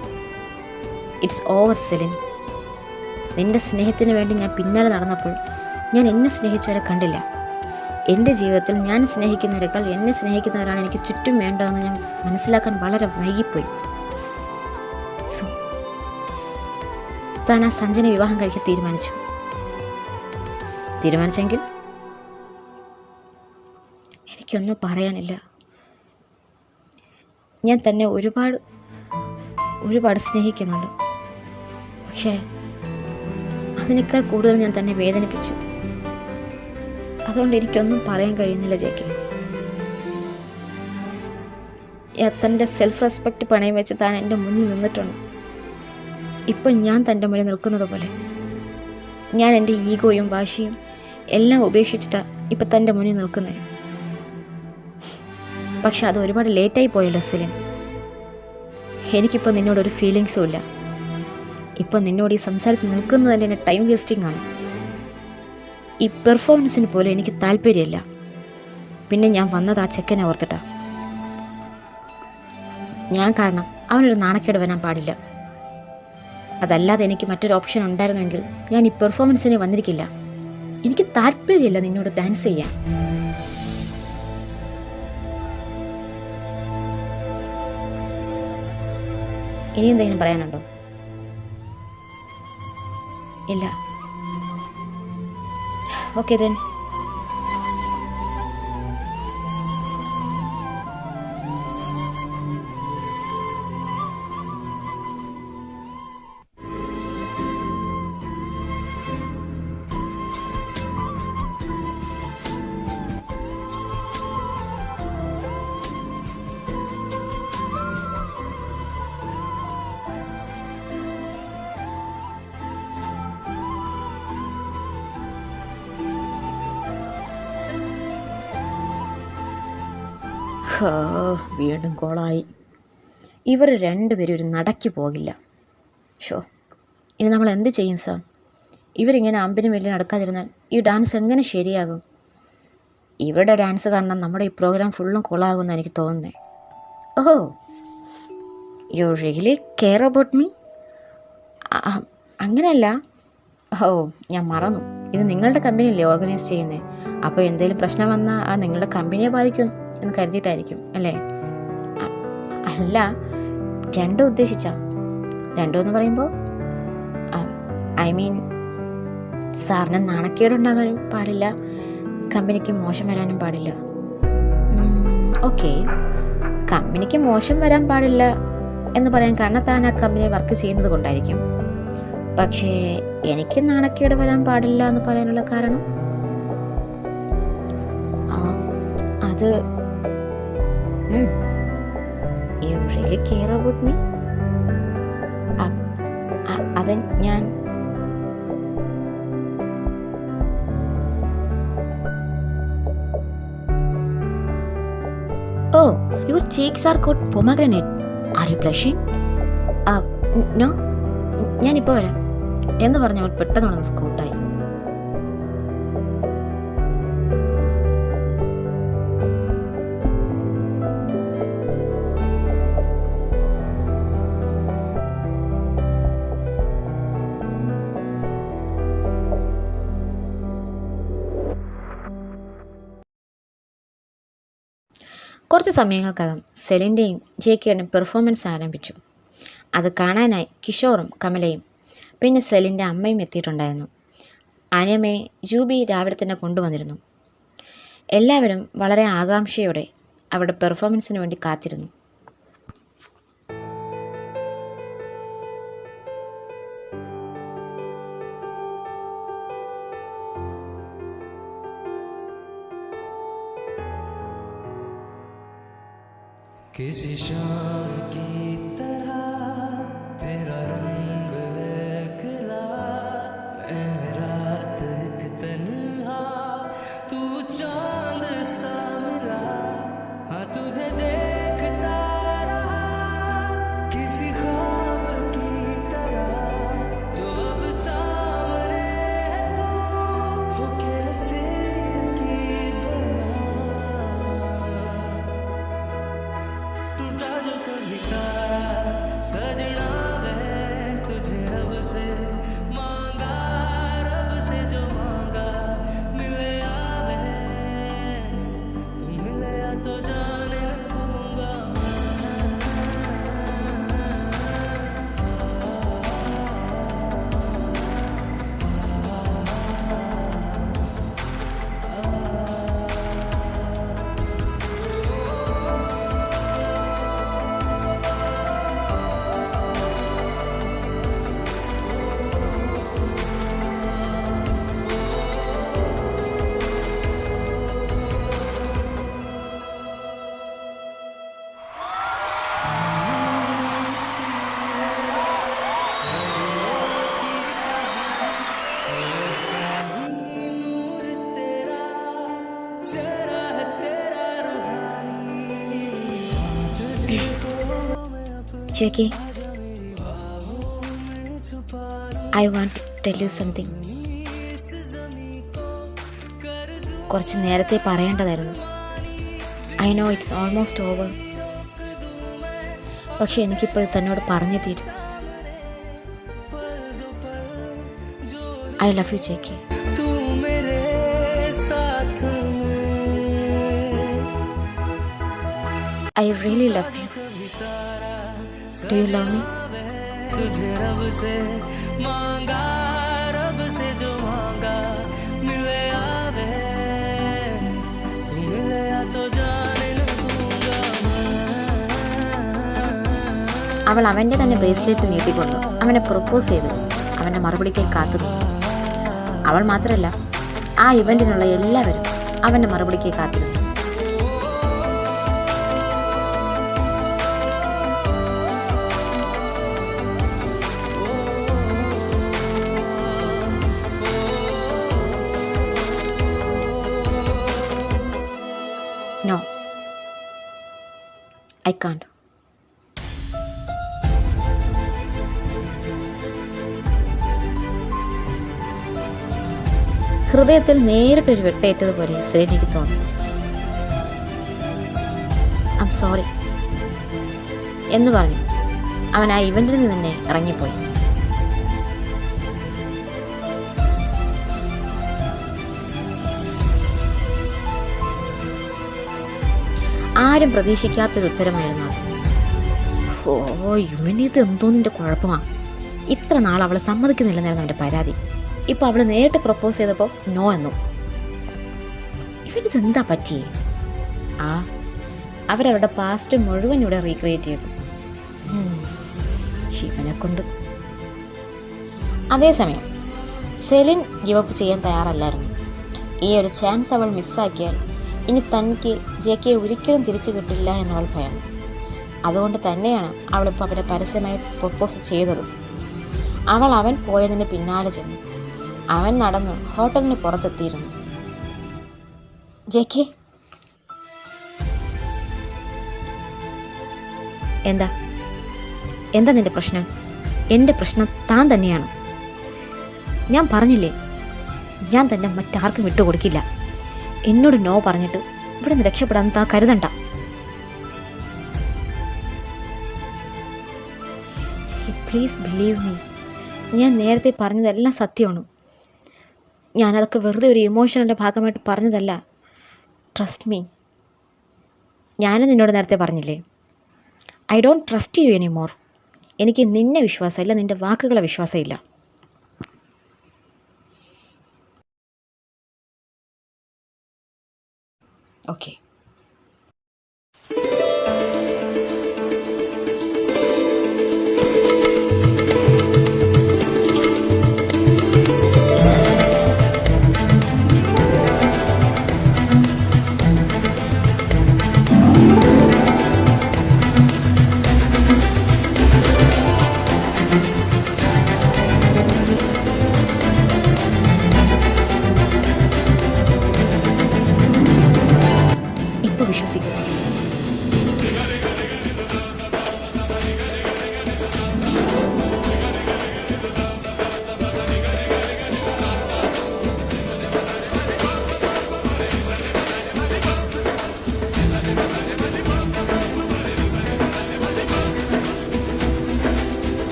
It's over Celine. നിൻ്റെ സ്നേഹത്തിന് വേണ്ടി ഞാൻ പിന്നാലെ നടന്നപ്പോൾ ഞാൻ എന്നെ സ്നേഹിച്ചവരെ കണ്ടില്ല. എൻ്റെ ജീവിതത്തിൽ ഞാൻ സ്നേഹിക്കുന്നവരെക്കാൾ എന്നെ സ്നേഹിക്കുന്നവരാണ് എനിക്ക് ചുറ്റും വേണ്ടതെന്ന് ഞാൻ മനസ്സിലാക്കാൻ വളരെ വൈകിപ്പോയി. സോ താൻ ആ സഞ്ജനെ വിവാഹം കഴിക്കാൻ തീരുമാനിച്ചെങ്കിൽ എനിക്കൊന്നും പറയാനില്ല. ഞാൻ തന്നെ ഒരുപാട് സ്നേഹിക്കുന്നുണ്ട്. പക്ഷേ അതിനേക്കാൾ കൂടുതൽ ഞാൻ തന്നെ വേദനിപ്പിച്ചു. അതുകൊണ്ട് എനിക്കൊന്നും പറയാൻ കഴിയുന്നില്ല ജെക്കെ. തൻ്റെ സെൽഫ് റെസ്പെക്റ്റ് പണയം വെച്ച് താൻ എൻ്റെ മുന്നിൽ നിന്നിട്ടുണ്ട്. ഇപ്പം ഞാൻ തൻ്റെ മുന്നിൽ നിൽക്കുന്നത് പോലെ ഞാൻ എൻ്റെ ഈഗോയും വാശിയും എല്ലാം ഉപേക്ഷിച്ചിട്ടാണ് ഇപ്പം തൻ്റെ മുന്നിൽ നിൽക്കുന്നത്. പക്ഷെ അത് ഒരുപാട് ലേറ്റായി പോയല്ലോ സെലിൻ. എനിക്കിപ്പോൾ നിന്നോടൊരു ഫീലിങ്സും ഇല്ല. ഇപ്പം നിന്നോട് ഈ സംസാരിച്ച് നിൽക്കുന്നത് തന്നെ എൻ്റെ ടൈം വേസ്റ്റിംഗ് ആണ്. ഈ പെർഫോമൻസിന് പോലും എനിക്ക് താല്പര്യമില്ല. പിന്നെ ഞാൻ വന്നത് ആ ചെക്കനെ ഓർത്തിട്ടാണ്. ഞാൻ കാരണം അവനൊരു നാണക്കേട് വരാൻ പാടില്ല. അതല്ലാതെ എനിക്ക് മറ്റൊരു ഓപ്ഷൻ ഉണ്ടായിരുന്നുവെങ്കിൽ ഞാൻ ഈ പെർഫോമൻസിന് വന്നിരിക്കില്ല. എനിക്ക് താല്പര്യമില്ല നിന്നോട് ഡാൻസ് ചെയ്യാൻ. ഇനി എന്തെങ്കിലും പറയാനുണ്ടോ? ഇല്ല. Okay then. വീണ്ടും കോളായി. ഇവർ രണ്ടുപേരും ഒരു നടക്ക് പോകില്ല. ഷോ, ഇനി നമ്മൾ എന്ത് ചെയ്യും സാർ? ഇവരിങ്ങനെ അമ്പിനും വലിയ നടക്കാതിരുന്നാൽ ഈ ഡാൻസ് എങ്ങനെ ശരിയാകും? ഇവരുടെ ഡാൻസ് കാരണം നമ്മുടെ ഈ പ്രോഗ്രാം ഫുള്ളും കോളാകുമെന്ന് എനിക്ക് തോന്നുന്നേ. ഓഹോ, you really care about me? അങ്ങനെയല്ല. ഓ, ഞാൻ മറന്നു. ഇത് നിങ്ങളുടെ കമ്പനിയല്ലേ ഓർഗനൈസ് ചെയ്യുന്നത്. അപ്പോൾ എന്തെങ്കിലും പ്രശ്നം വന്നാൽ ആ നിങ്ങളുടെ കമ്പനിയെ ബാധിക്കും എന്ന് കരുതിയിട്ടായിരിക്കും അല്ലേ? അല്ല, രണ്ടും ഉദ്ദേശിച്ചാ. രണ്ടും എന്ന് പറയുമ്പോൾ ഐ മീൻ സാറിന് നാണക്കേടുണ്ടാകാനും പാടില്ല, കമ്പനിക്ക് മോശം വരാനും പാടില്ല. ഓക്കെ, കമ്പനിക്ക് മോശം വരാൻ പാടില്ല എന്ന് പറയാൻ കാരണം താൻ ആ കമ്പനിയിൽ വർക്ക് ചെയ്യുന്നത് കൊണ്ടായിരിക്കും. പക്ഷേ എനിക്ക് നാണക്കേട് വരാൻ പാടില്ല എന്ന് പറയാനുള്ള കാരണം അത് you really care about me. അത് ഞാൻ ഓ, your cheeks are called pomegranate. Are you blushing? No, ഞാനിപ്പോൾ വരാം എന്ന് പറഞ്ഞവൾ പെട്ടെന്ന് സ്കൂട്ടായി. കുറച്ച് സമയങ്ങൾക്കകം സെലിൻ്റെയും ജെയ്ക്കയുടെയും പെർഫോമൻസ് ആരംഭിച്ചു. അത് കാണാനായി കിഷോറും കമലയും പിന്നെ സെലിൻ്റെ അമ്മയും എത്തിയിട്ടുണ്ടായിരുന്നു. അനിയമ്മയെ ജൂബി രാവിലെ തന്നെ കൊണ്ടുവന്നിരുന്നു. എല്ലാവരും വളരെ ആകാംക്ഷയോടെ അവരുടെ പെർഫോമൻസിന് വേണ്ടി കാത്തിരുന്നു. किसी शाम की तरह तेरा रंग है खिला, मैं रात एक तन्हा, तू चांद सा मिला. हाँ, तुझे देखता रहा किसी ख्वाब की तरह, जो अब सामने है तू हो कैसे की टूटा जो कभी तारा सजना वे, तुझे अब से मांगा रब से जो मांगा, मिले आवे तू मिले या तो जाने न दूंगा. Jackie, I want to tell you something. കുറച്ച് നേരത്തെ പറയേണ്ടതായിരുന്നു. I know it's almost over. പക്ഷെ എനിക്കിപ്പോൾ തന്നോട് പറഞ്ഞു തീരും. I love you Jackie. साथ में। I really love you. Do you love me? तुझे रब से मांगा, रब से जो मांगा मिले आवे, तू मिले या तो जाने न दूंगा അവൾ അവൻ്റെ തന്നെ ബ്രേസ്ലെറ്റ് നീട്ടിക്കൊണ്ട് അവനെ പ്രൊപ്പോസ് ചെയ്തു. അവൻ്റെ മറുപടിക്കായി കാത്തുനിന്നു. അവൾ മാത്രമല്ല, ആ ഇവൻറ്റിനുള്ള എല്ലാവരും അവൻ്റെ മറുപടിക്കായി കാത്തിരുന്നു. No, I can't. ഹൃദയത്തിൽ നേരിട്ടൊരു വെട്ടേറ്റതുപോലെ സെലിനയ്ക്ക് തോന്നി. ഐം സോറി എന്ന് പറഞ്ഞു അവൻ ആ ഇവന്റിൽ നിന്ന് തന്നെ ഇറങ്ങിപ്പോയി. ആരും പ്രതീക്ഷിക്കാത്തൊരു ഉത്തരമായിരുന്നു അത്. ഓ ഇവനിത് എന്തോ നിന്റെ കുഴപ്പമാണ്. ഇത്ര നാൾ അവളെ സമ്മതിക്കുന്നില്ലെന്നായിരുന്നു അവൻ്റെ പരാതി. ഇപ്പോൾ അവൾ നേരിട്ട് പ്രപ്പോസ് ചെയ്തപ്പോൾ നോ എന്നു. ഇവനിത് എന്താ പറ്റിയേ? അവരവരുടെ പാസ്റ്റ് മുഴുവൻ ഇവിടെ റീക്രിയേറ്റ് ചെയ്തു. ശിവനെ കൊണ്ട്. അതേസമയം സെലിൻ ഗിവപ്പ് ചെയ്യാൻ തയ്യാറല്ലായിരുന്നു. ഈ ഒരു ചാൻസ് അവൾ മിസ്സാക്കിയാൽ ഇനി തനിക്ക് ജെക്കെ ഒരിക്കലും തിരിച്ചു കിട്ടില്ല എന്നവൾ ഭയം. അതുകൊണ്ട് തന്നെയാണ് അവളിപ്പോൾ അവനെ പരസ്യമായി പ്രപ്പോസ് ചെയ്തത്. അവൻ പോയതിന് പിന്നാലെ ചെന്നു. അവൻ നടന്ന് ഹോട്ടലിന് പുറത്തെത്തിയിരുന്നു. ജെക്കെ, എന്താ നിന്റെ പ്രശ്നം? എൻ്റെ പ്രശ്നം താൻ തന്നെയാണ്. ഞാൻ പറഞ്ഞില്ലേ, ഞാൻ തന്നെ മറ്റാർക്കും വിട്ടുകൊടുക്കില്ല. എന്നോട് നോ പറഞ്ഞിട്ട് ഇവിടെ നിന്ന് രക്ഷപ്പെടാൻ താൻ കരുതണ്ട. പ്ലീസ് ബിലീവ് മീ, ഞാൻ നേരത്തെ പറഞ്ഞതെല്ലാം സത്യമാണ്. ഞാനതൊക്കെ വെറുതെ ഒരു ഇമോഷണലിൻ്റെ ഭാഗമായിട്ട് പറഞ്ഞതല്ല. Trust me. ഞാനും നിന്നോട് നേരത്തെ പറഞ്ഞില്ലേ, I don't trust you any more. എനിക്ക് നിന്നെ വിശ്വാസമില്ല, നിൻ്റെ വാക്കുകളെ വിശ്വാസമില്ല. ഓക്കെ. ഇപ്പോൾ വിശ്വസിക്കും.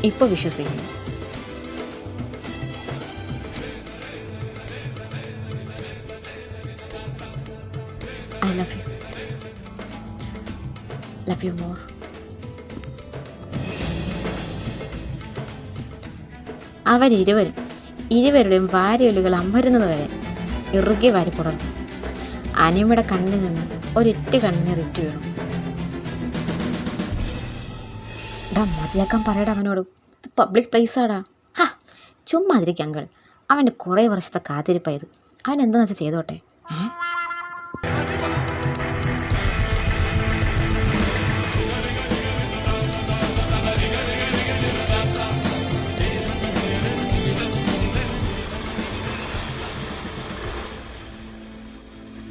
ഇപ്പോൾ വിശ്വസിക്കുന്നു. I love you more. ഇരുവരുടെയും വാരിയലുകൾ അമ്പരുന്നത് വരെ ഇറുകെ വാരി പുടർന്നു. അനിമയുടെ കണ്ണിൽ നിന്ന് ഒരിറ്റ് കണ്ണീറിറ്റ് വീണു. ഡാ മതിയാക്കാൻ പറയടാ അവനോട്, ഇത് പബ്ലിക് പ്ലേസാടാ. ചുമ്മാതിരിക്കുക അങ്കിൾ. അവൻ്റെ കുറേ വർഷത്തെ കാത്തിരിപ്പായത്. അവൻ എന്താണെന്ന് വെച്ചാൽ ചെയ്തോട്ടെ.